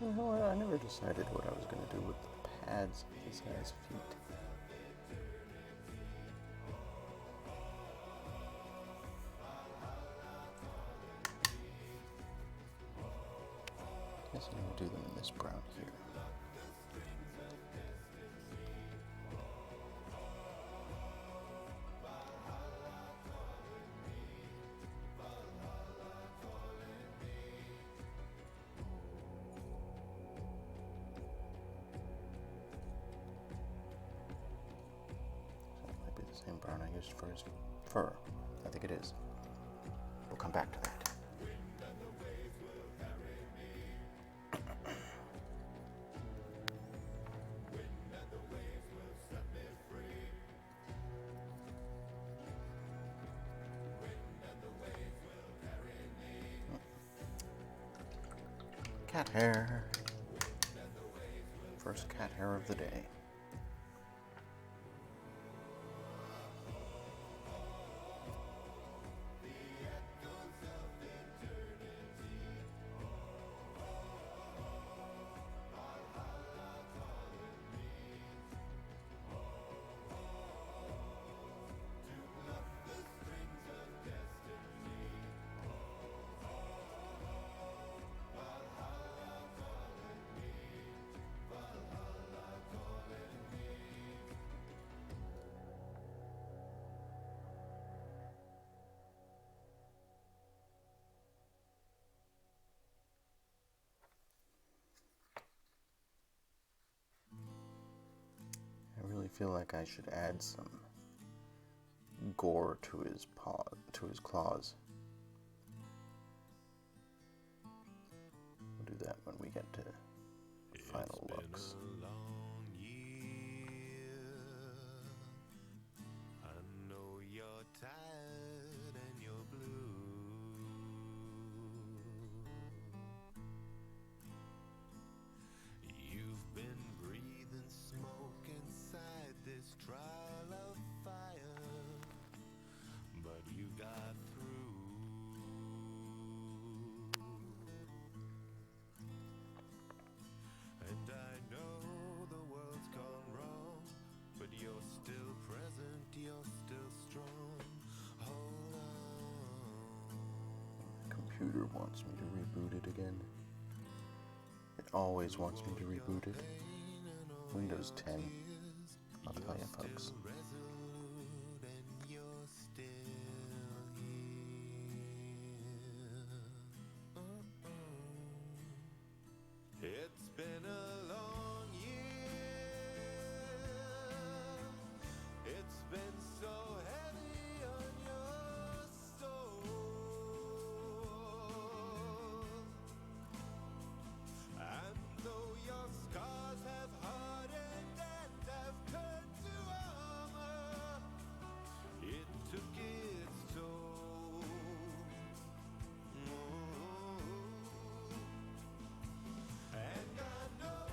You know what? I never decided what I was going to do with the pads of this guy's feet. I guess I'm going to do them in this brown here. Same brown I used for his fur. I think it is. We'll come back to that. Cat hair. First cat hair of the day. feel like I should add some gore to his claws. We'll do that when we get to final looks. Computer wants me to reboot it again. It always wants me to reboot it. Windows 10. I'll tell you, folks. It's been a long year. It's been so heavy on your soul. And though your scars have hardened and have turned to armor, it took its toll. And I know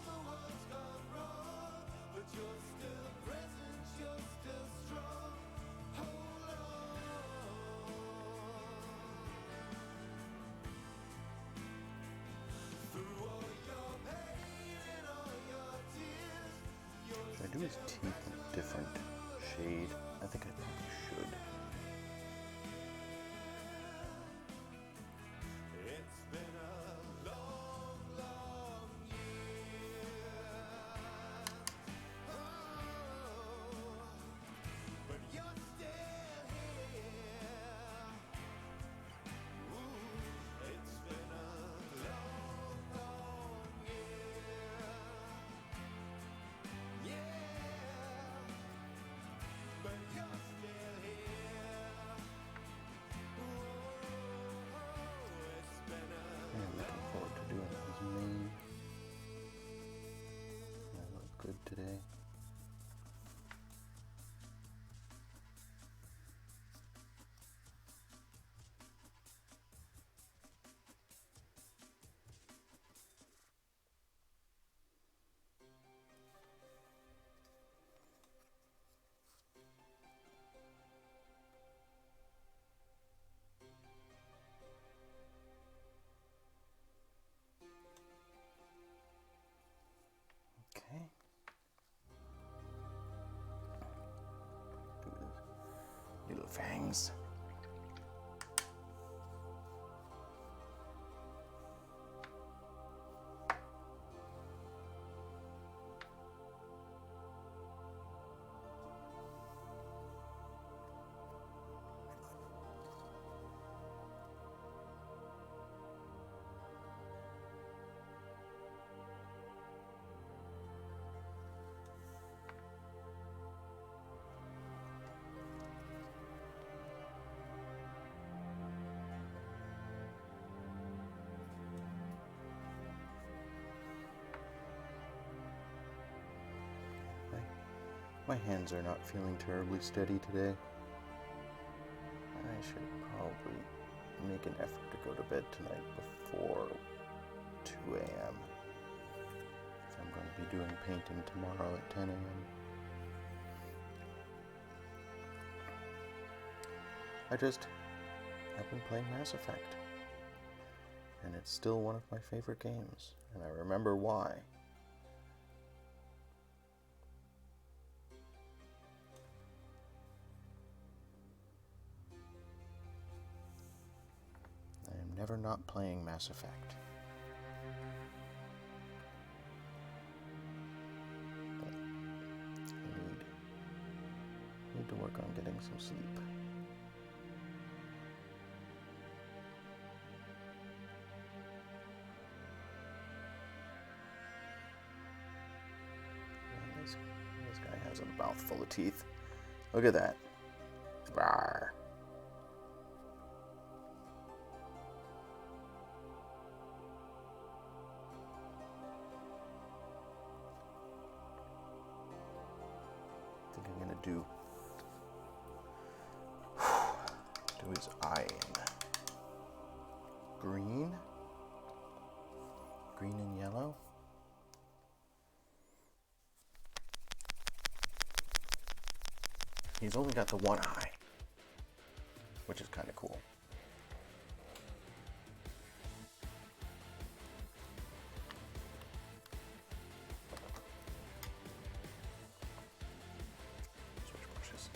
the world's gone wrong, but you're still present, you're still strong. Hold on. Through all your pain and all your tears, Should I do his teeth in a different shade? I think I probably should. it's been a long, long year. Oh, but you're still here. Ooh, it's been a long, long year. Yeah, but you're still here. Ooh, it's been a I'm looking forward to doing his mane. That look good today. Okay. Do this. Little fangs. My hands are not feeling terribly steady today. I should probably make an effort to go to bed tonight before 2 a.m. if I'm going to be doing painting tomorrow at 10 a.m. I've been playing Mass Effect, and it's still one of my favorite games, and I remember why. I am never not playing Mass Effect. But I need to work on getting some sleep. And this guy has has a mouth full of teeth. Look at that. Rawr. I think I'm gonna do his eye in green and yellow. He's only got the one eye, which is kind of cool. Switch brushes.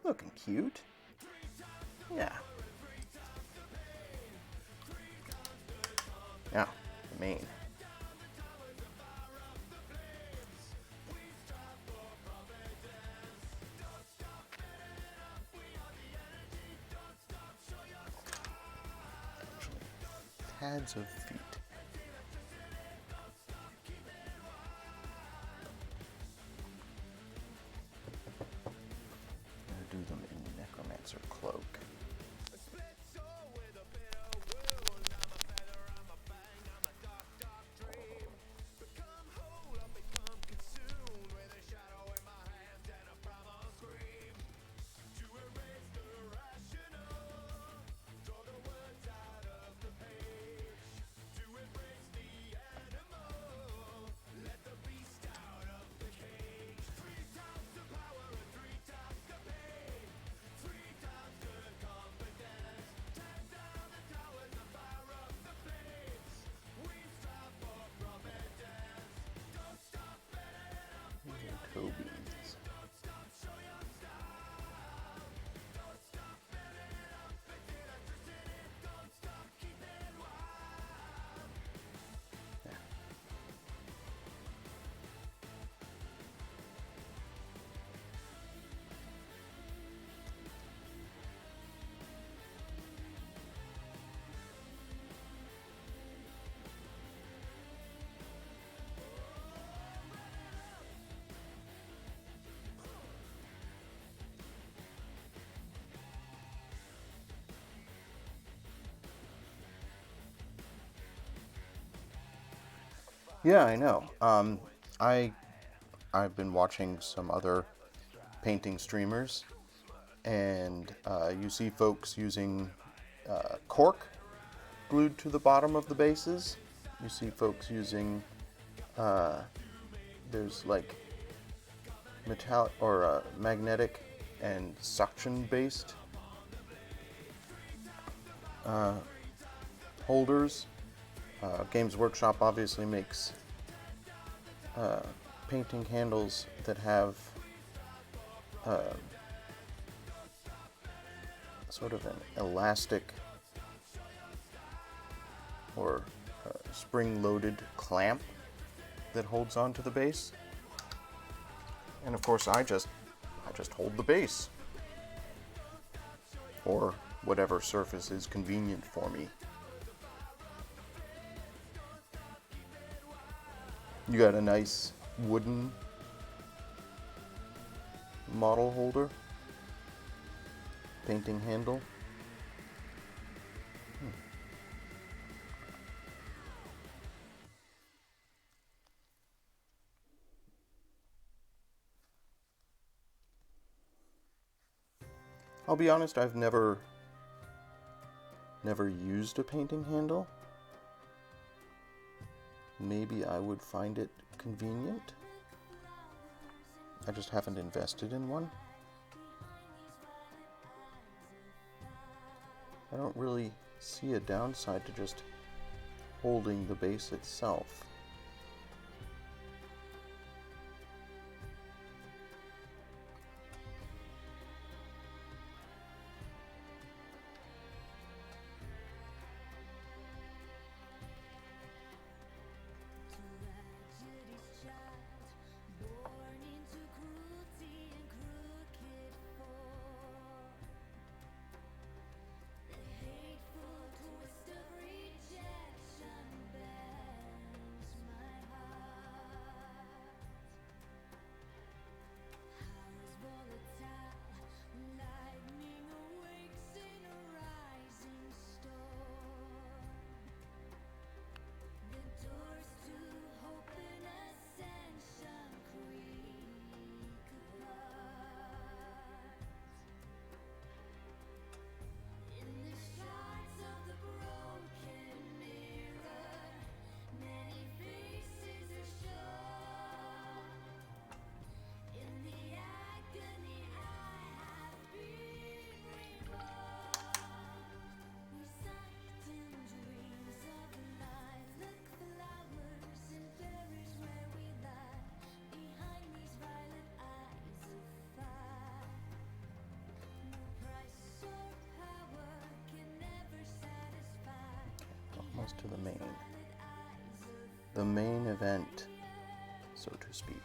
Looking cute. Yeah. Now, the mane. Actually, pads of feet. Do them in Necromancer Cloak. Beans. Yeah. Yeah, I know. I've been watching some other painting streamers, and you see folks using cork glued to the bottom of the bases. You see folks using there's like metallic or magnetic and suction based holders. Games Workshop obviously makes painting handles that have sort of an elastic or spring-loaded clamp that holds onto the base. And of course, I just hold the base or whatever surface is convenient for me. You got a nice wooden model holder, painting handle. I'll be honest, I've never used a painting handle. Maybe I would find it convenient. I just haven't invested in one. I don't really see a downside to just holding the base itself. Almost to the main event, so to speak.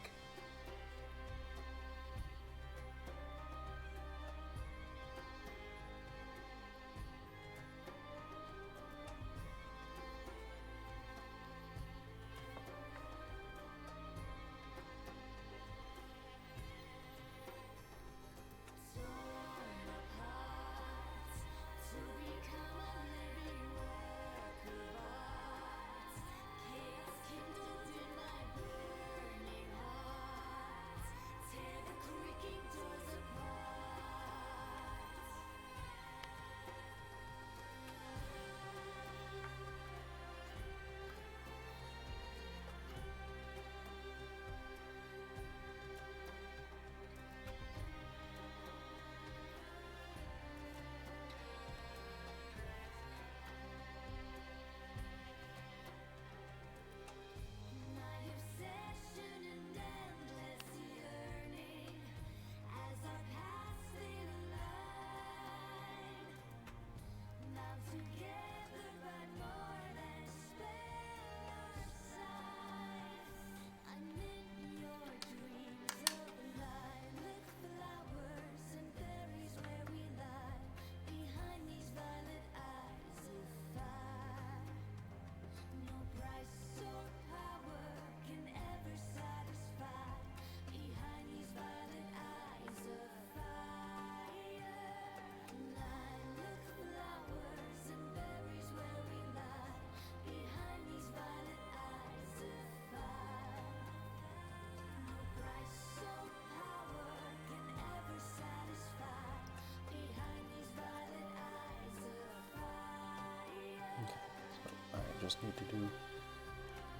I just need to do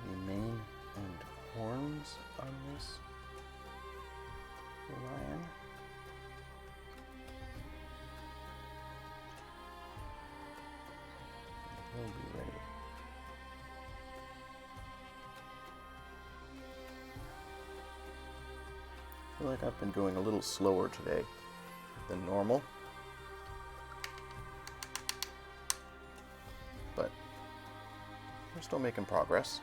the mane and horns on this lion. We'll be ready. I feel like I've been going a little slower today than normal. But we're still making progress.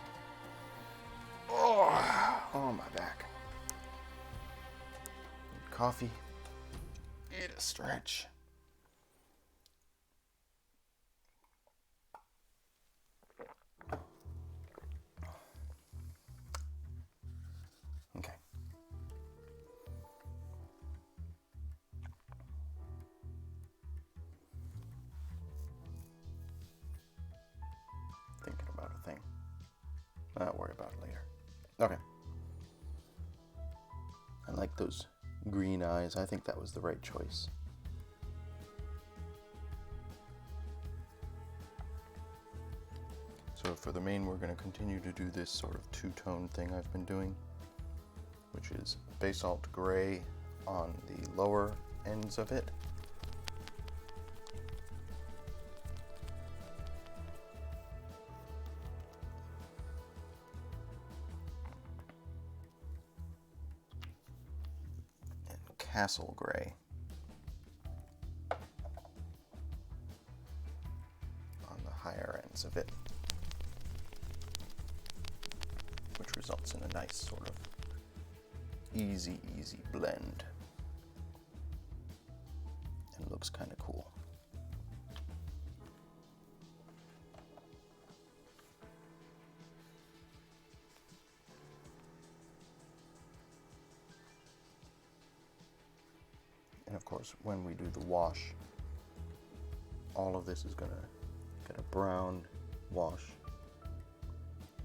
Oh, my back. Need coffee. Need a stretch. Okay. Thinking about a thing. I'll worry about it later. Okay. I like those green eyes. I think that was the right choice. So for the mane, we're going to continue to do this sort of two-tone thing I've been doing, which is basalt gray on the lower ends of it, castle gray on the higher ends of it, which results in a nice sort of easy blend. And it looks kind of cool. And of course, when we do the wash, all of this is going to get a brown wash.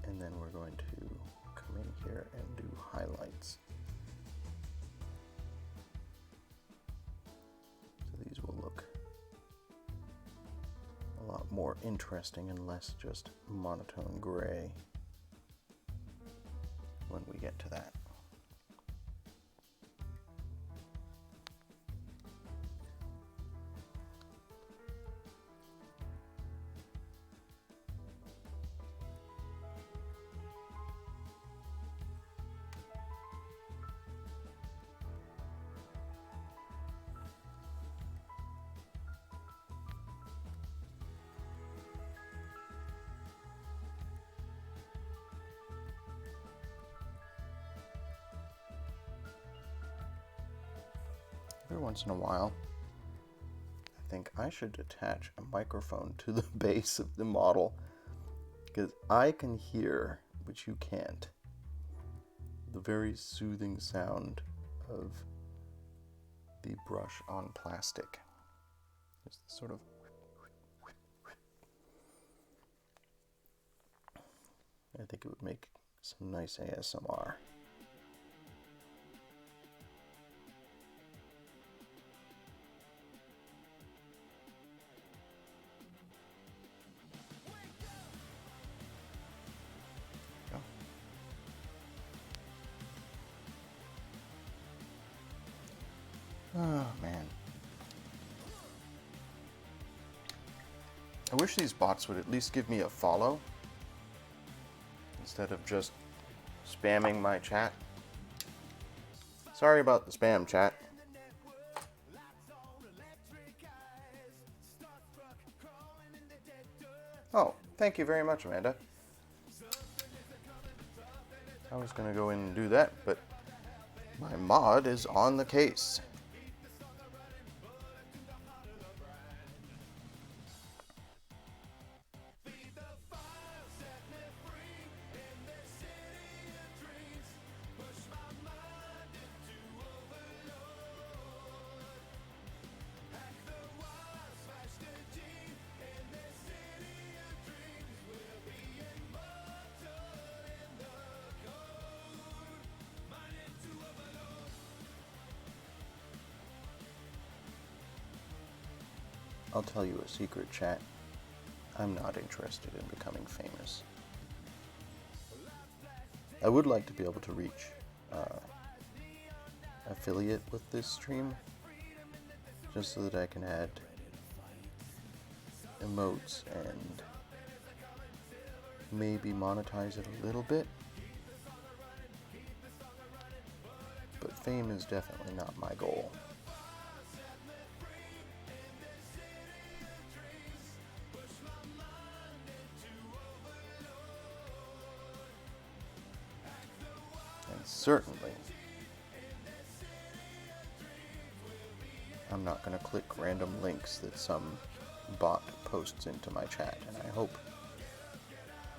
And then we're going to come in here and do highlights. So these will look a lot more interesting and less just monotone gray when we get to that. Every once in a while, I think I should attach a microphone to the base of the model, because I can hear, which you can't, the very soothing sound of the brush on plastic. It's sort of I think it would make some nice ASMR. Oh, man. I wish these bots would at least give me a follow instead of just spamming my chat. Sorry about the spam, chat. Oh, thank you very much, Amanda. I was going to go in and do that, but my mod is on the case. I'll tell you a secret, chat. I'm not interested in becoming famous. I would like to be able to reach affiliate with this stream, just so that I can add emotes and maybe monetize it a little bit. But fame is definitely not my goal. Certainly, I'm not going to click random links that some bot posts into my chat, and I hope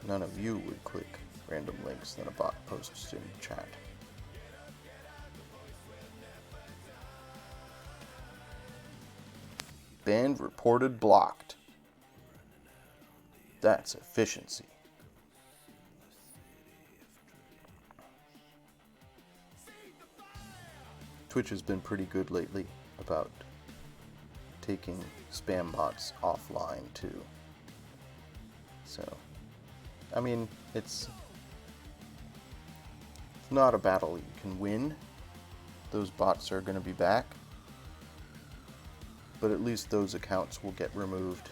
none of you would click random links that a bot posts in chat. Band reported blocked. That's efficiency. Twitch has been pretty good lately about taking spam bots offline too. So, I mean, it's not a battle you can win. Those bots are going to be back. But at least those accounts will get removed.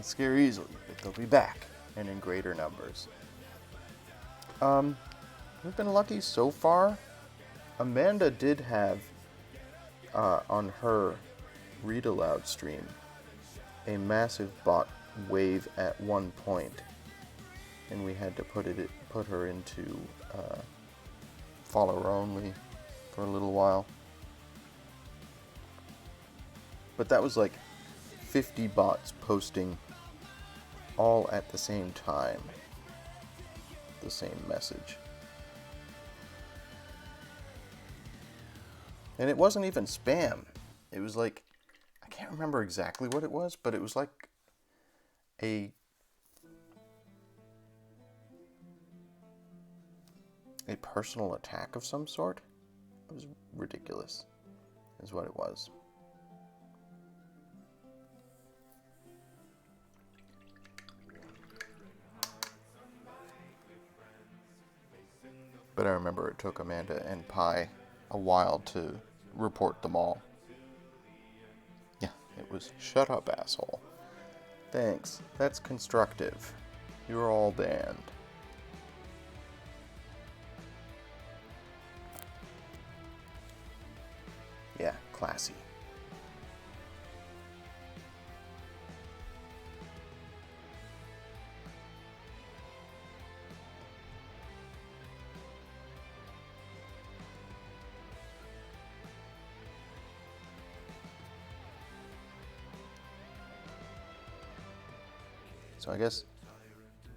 They scare easily, but they'll be back, and in greater numbers. We've been lucky so far. Amanda did have, on her read aloud stream, a massive bot wave at one point, and we had to put her into follower only for a little while. But that was like 50 bots posting all at the same time, the same message. And it wasn't even spam. It was like, I can't remember exactly what it was, but it was like a personal attack of some sort. It was ridiculous, is what it was. But I remember it took Amanda and Pi a while to report them all. Yeah, it was, shut up, asshole. Thanks, that's constructive. You're all banned. Yeah, classy. So I guess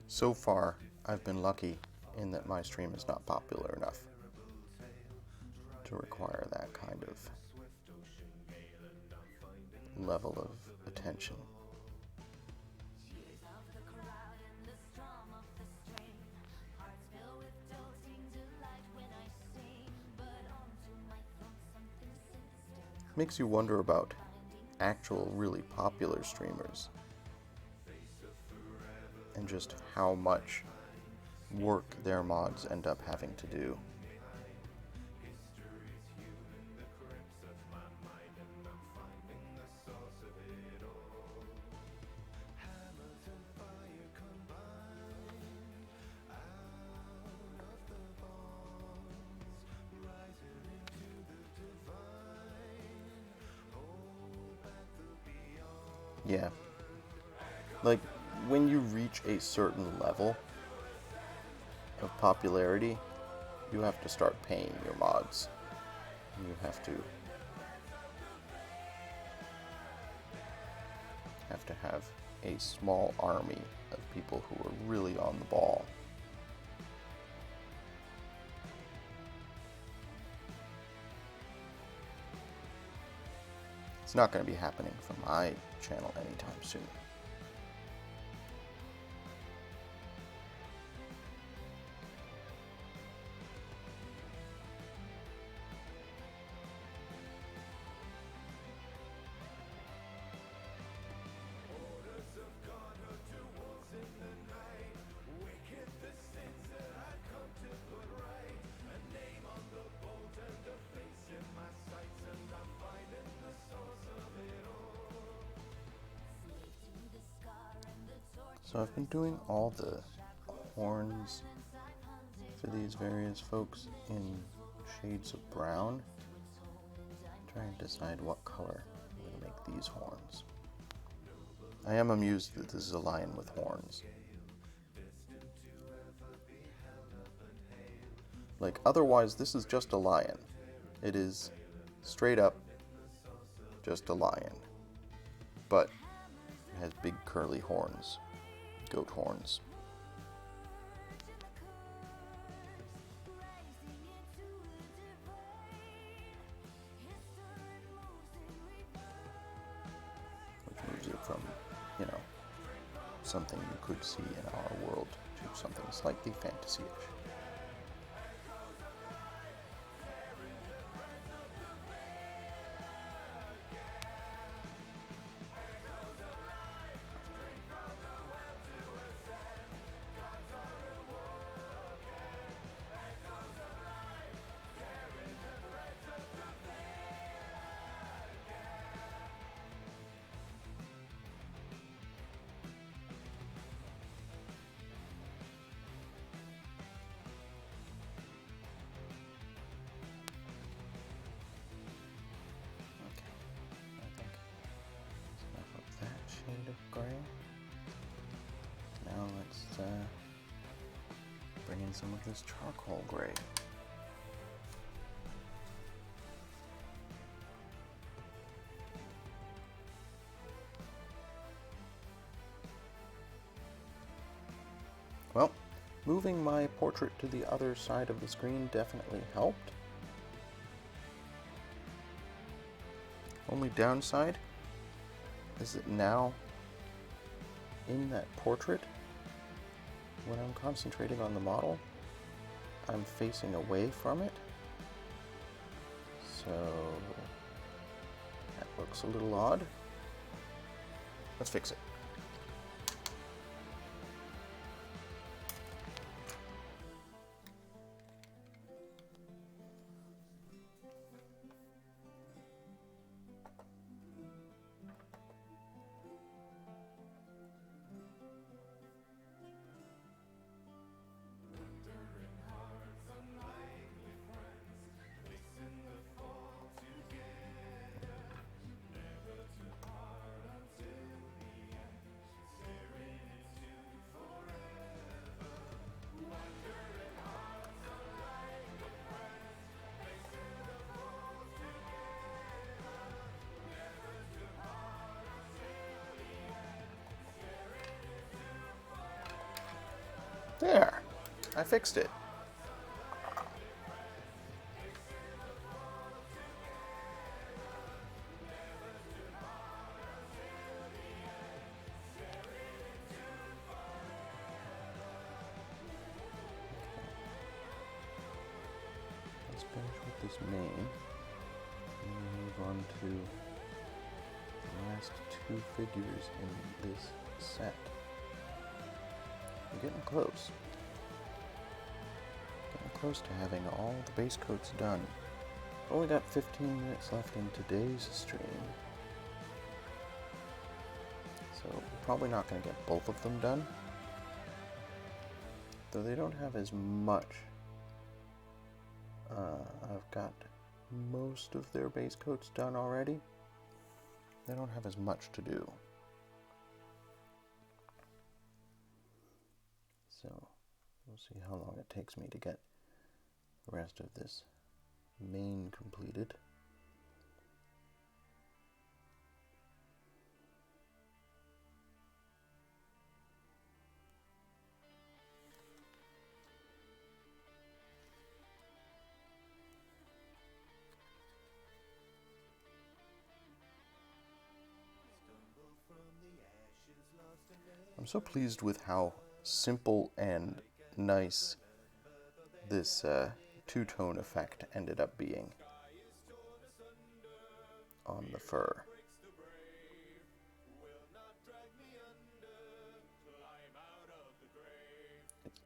so far I've been lucky in that my stream is not popular enough to require that kind of level of attention. Makes you wonder about actual really popular streamers and just how much work their mods end up having to do. Yeah. Like, when you reach a certain level of popularity, you have to start paying your mods. You have to have a small army of people who are really on the ball. It's not going to be happening for my channel anytime soon. So I've been doing all the horns for these various folks in shades of brown. Trying to decide what color I'm going to make these horns. I am amused that this is a lion with horns. Like, otherwise this is just a lion. It is straight up just a lion. But it has big curly horns. Goat horns. Which moves it from, you know, something you could see in our world to something slightly fantasy-ish. of gray. Now let's bring in some of this charcoal gray. Well, moving my portrait to the other side of the screen definitely helped. Only downside is that now in that portrait, when I'm concentrating on the model, I'm facing away from it. So that looks a little odd. Let's fix it. There, I fixed it. Let's finish with this main, and move on to the last two figures in this set. We're getting close. Getting close to having all the base coats done. Only got 15 minutes left in today's stream. So we're probably not going to get both of them done. Though they don't have as much. I've got most of their base coats done already. They don't have as much to do. So we'll see how long it takes me to get the rest of this main completed. I'm so pleased with how simple and nice this two-tone effect ended up being on the fur.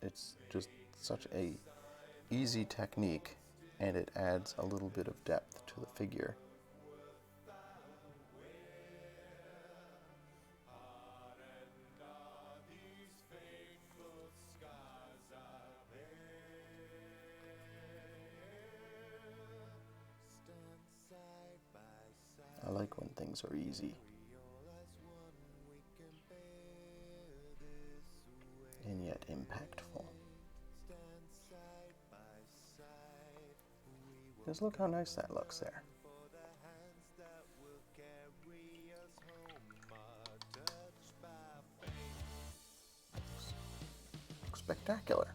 It's just such a easy technique, and it adds a little bit of depth to the figure. I like when things are easy. And yet impactful. Just look how nice that looks there. Looks spectacular.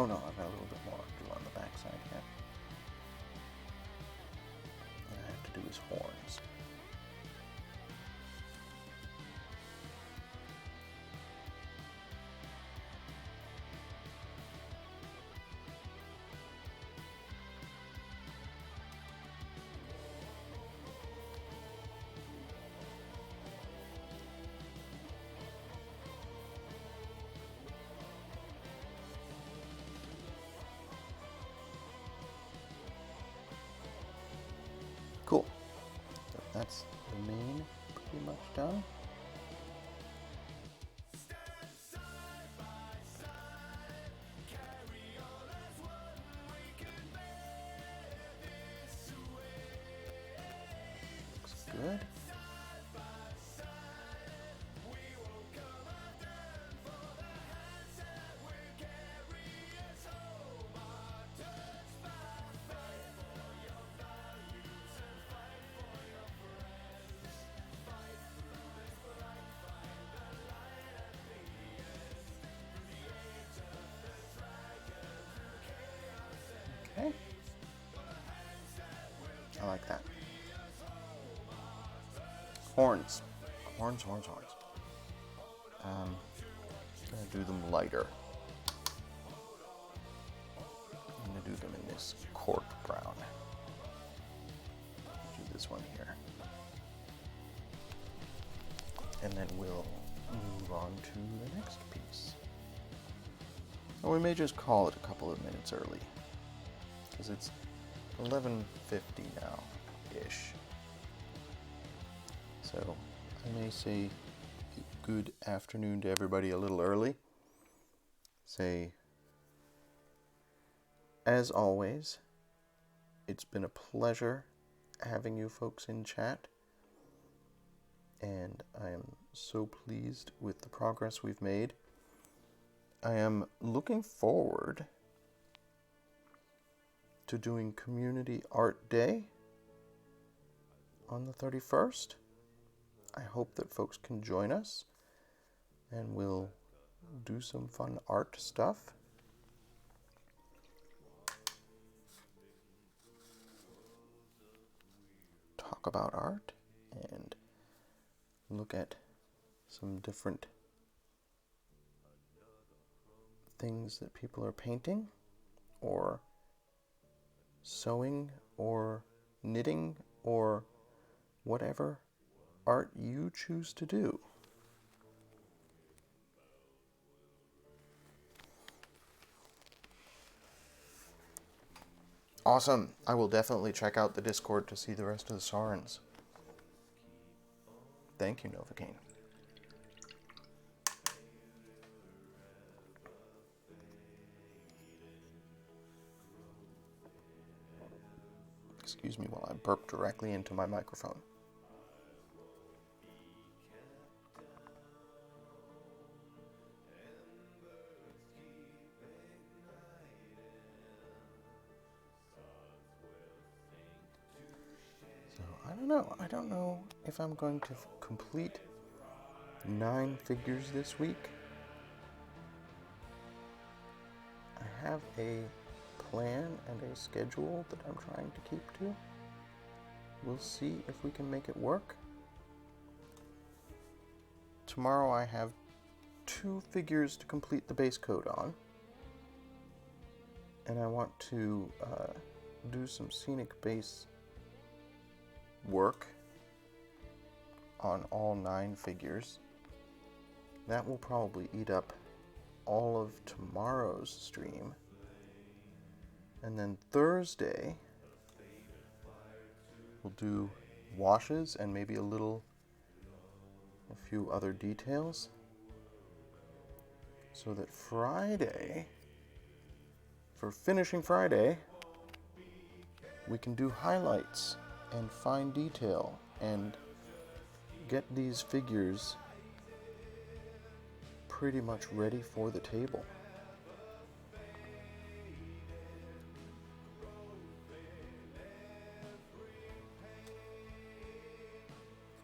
Oh no, I've got a little bit more to do on the back side here. And I have to do his horns. Cool. So that's the main pretty much done. Looks good. Okay. I like that. Horns. Horns. I'm gonna do them lighter. I'm gonna do them in this cork brown. Do this one here. And then we'll move on to the next piece. Or we may just call it a couple of minutes early, because it's 11:50 now-ish. So I may say good afternoon to everybody a little early. Say, as always, it's been a pleasure having you folks in chat. And I am so pleased with the progress we've made. I am looking forward to doing Community Art Day on the 31st. I hope that folks can join us and we'll do some fun art stuff. Talk about art and look at some different things that people are painting or sewing or knitting or whatever art you choose to do. Awesome. I will definitely check out the Discord to see the rest of the Sarns. Thank you, Novocaine. Excuse me while I burp directly into my microphone. So, I don't know if I'm going to complete 9 figures this week. I have a plan and a schedule that I'm trying to keep to. We'll see if we can make it work. Tomorrow I have 2 figures to complete the base coat on. And I want to do some scenic base work on all 9 figures. That will probably eat up all of tomorrow's stream. And then Thursday, we'll do washes and maybe a few other details. So that Friday, for finishing Friday, we can do highlights and fine detail and get these figures pretty much ready for the table.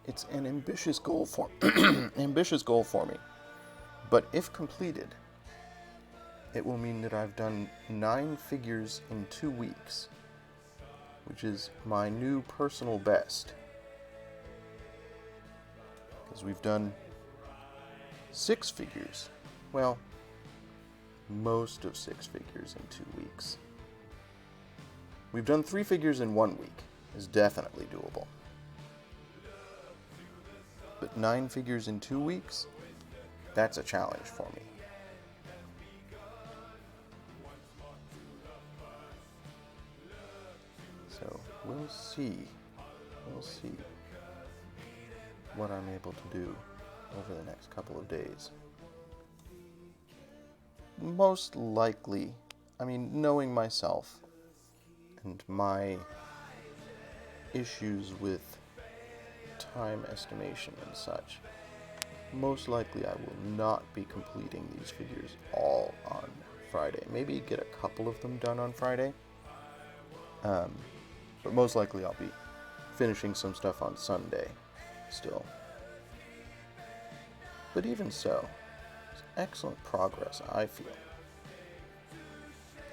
It's an ambitious goal for me, but if completed, it will mean that I've done 9 figures in 2 weeks, which is my new personal best. Because we've done 6 figures. Well, most of 6 figures in 2 weeks. We've done 3 figures in 1 week. Is definitely doable. But 9 figures in 2 weeks? That's a challenge for me. So, we'll see. We'll see what I'm able to do over the next couple of days. Most likely, I mean, knowing myself and my issues with time estimation and such, most likely I will not be completing these figures all on Friday. Maybe get a couple of them done on Friday. But most likely I'll be finishing some stuff on Sunday still. But even so, it's excellent progress, I feel.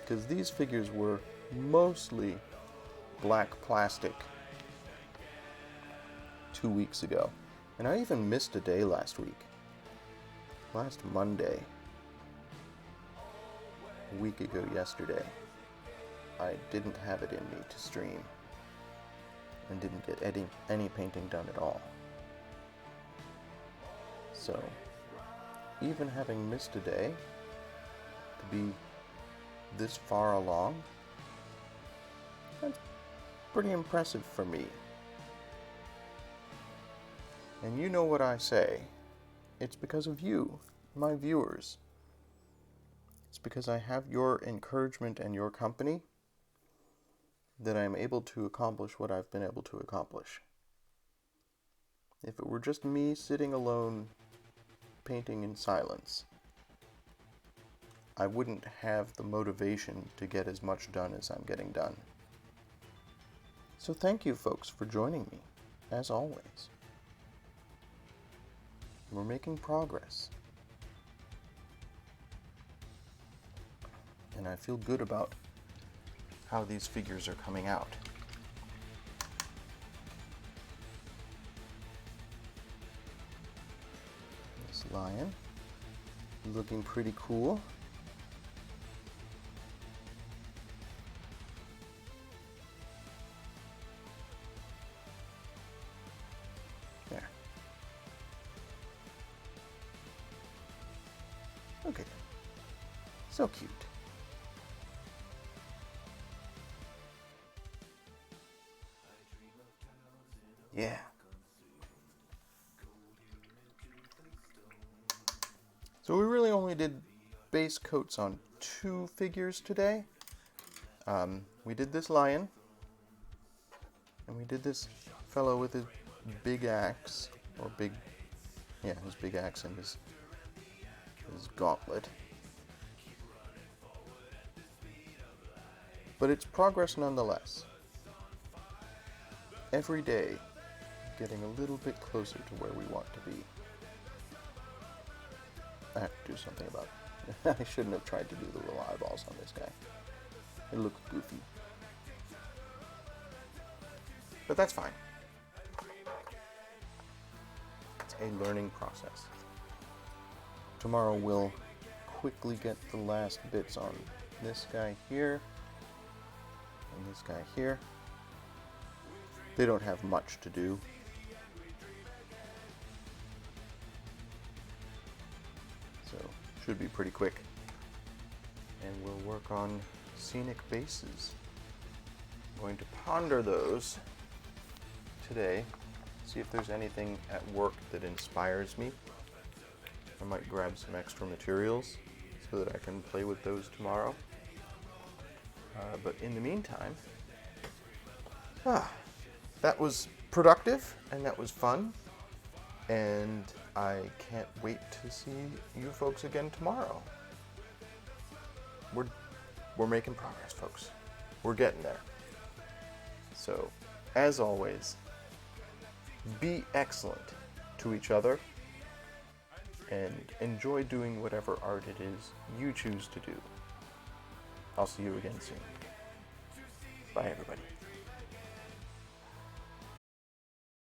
Because these figures were mostly black plastic 2 weeks ago. And I even missed a day last week. Last Monday, a week ago yesterday, I didn't have it in me to stream and didn't get any painting done at all. So, even having missed a day, to be this far along, that's pretty impressive for me. And you know what I say, it's because of you, my viewers. It's because I have your encouragement and your company that I'm able to accomplish what I've been able to accomplish. If it were just me sitting alone, painting in silence, I wouldn't have the motivation to get as much done as I'm getting done. So thank you, folks, for joining me, as always. We're making progress. And I feel good about how these figures are coming out. This lion looking pretty cool. There. Look at him. So cute. Yeah. So we really only did base coats on 2 figures today. We did this lion, and we did this fellow with his big axe, or his big axe and his gauntlet. But it's progress nonetheless. Every day, getting a little bit closer to where we want to be. I have to do something about it. I shouldn't have tried to do the little eyeballs on this guy. It looks goofy. But that's fine. It's a learning process. Tomorrow we'll quickly get the last bits on this guy here and this guy here. They don't have much to do. So, should be pretty quick. And we'll work on scenic bases. I'm going to ponder those today, see if there's anything at work that inspires me. I might grab some extra materials so that I can play with those tomorrow. But in the meantime, that was productive and that was fun, and I can't wait to see you folks again tomorrow. We're making progress, folks. We're getting there. So, as always, be excellent to each other and enjoy doing whatever art it is you choose to do. I'll see you again soon. Bye, everybody.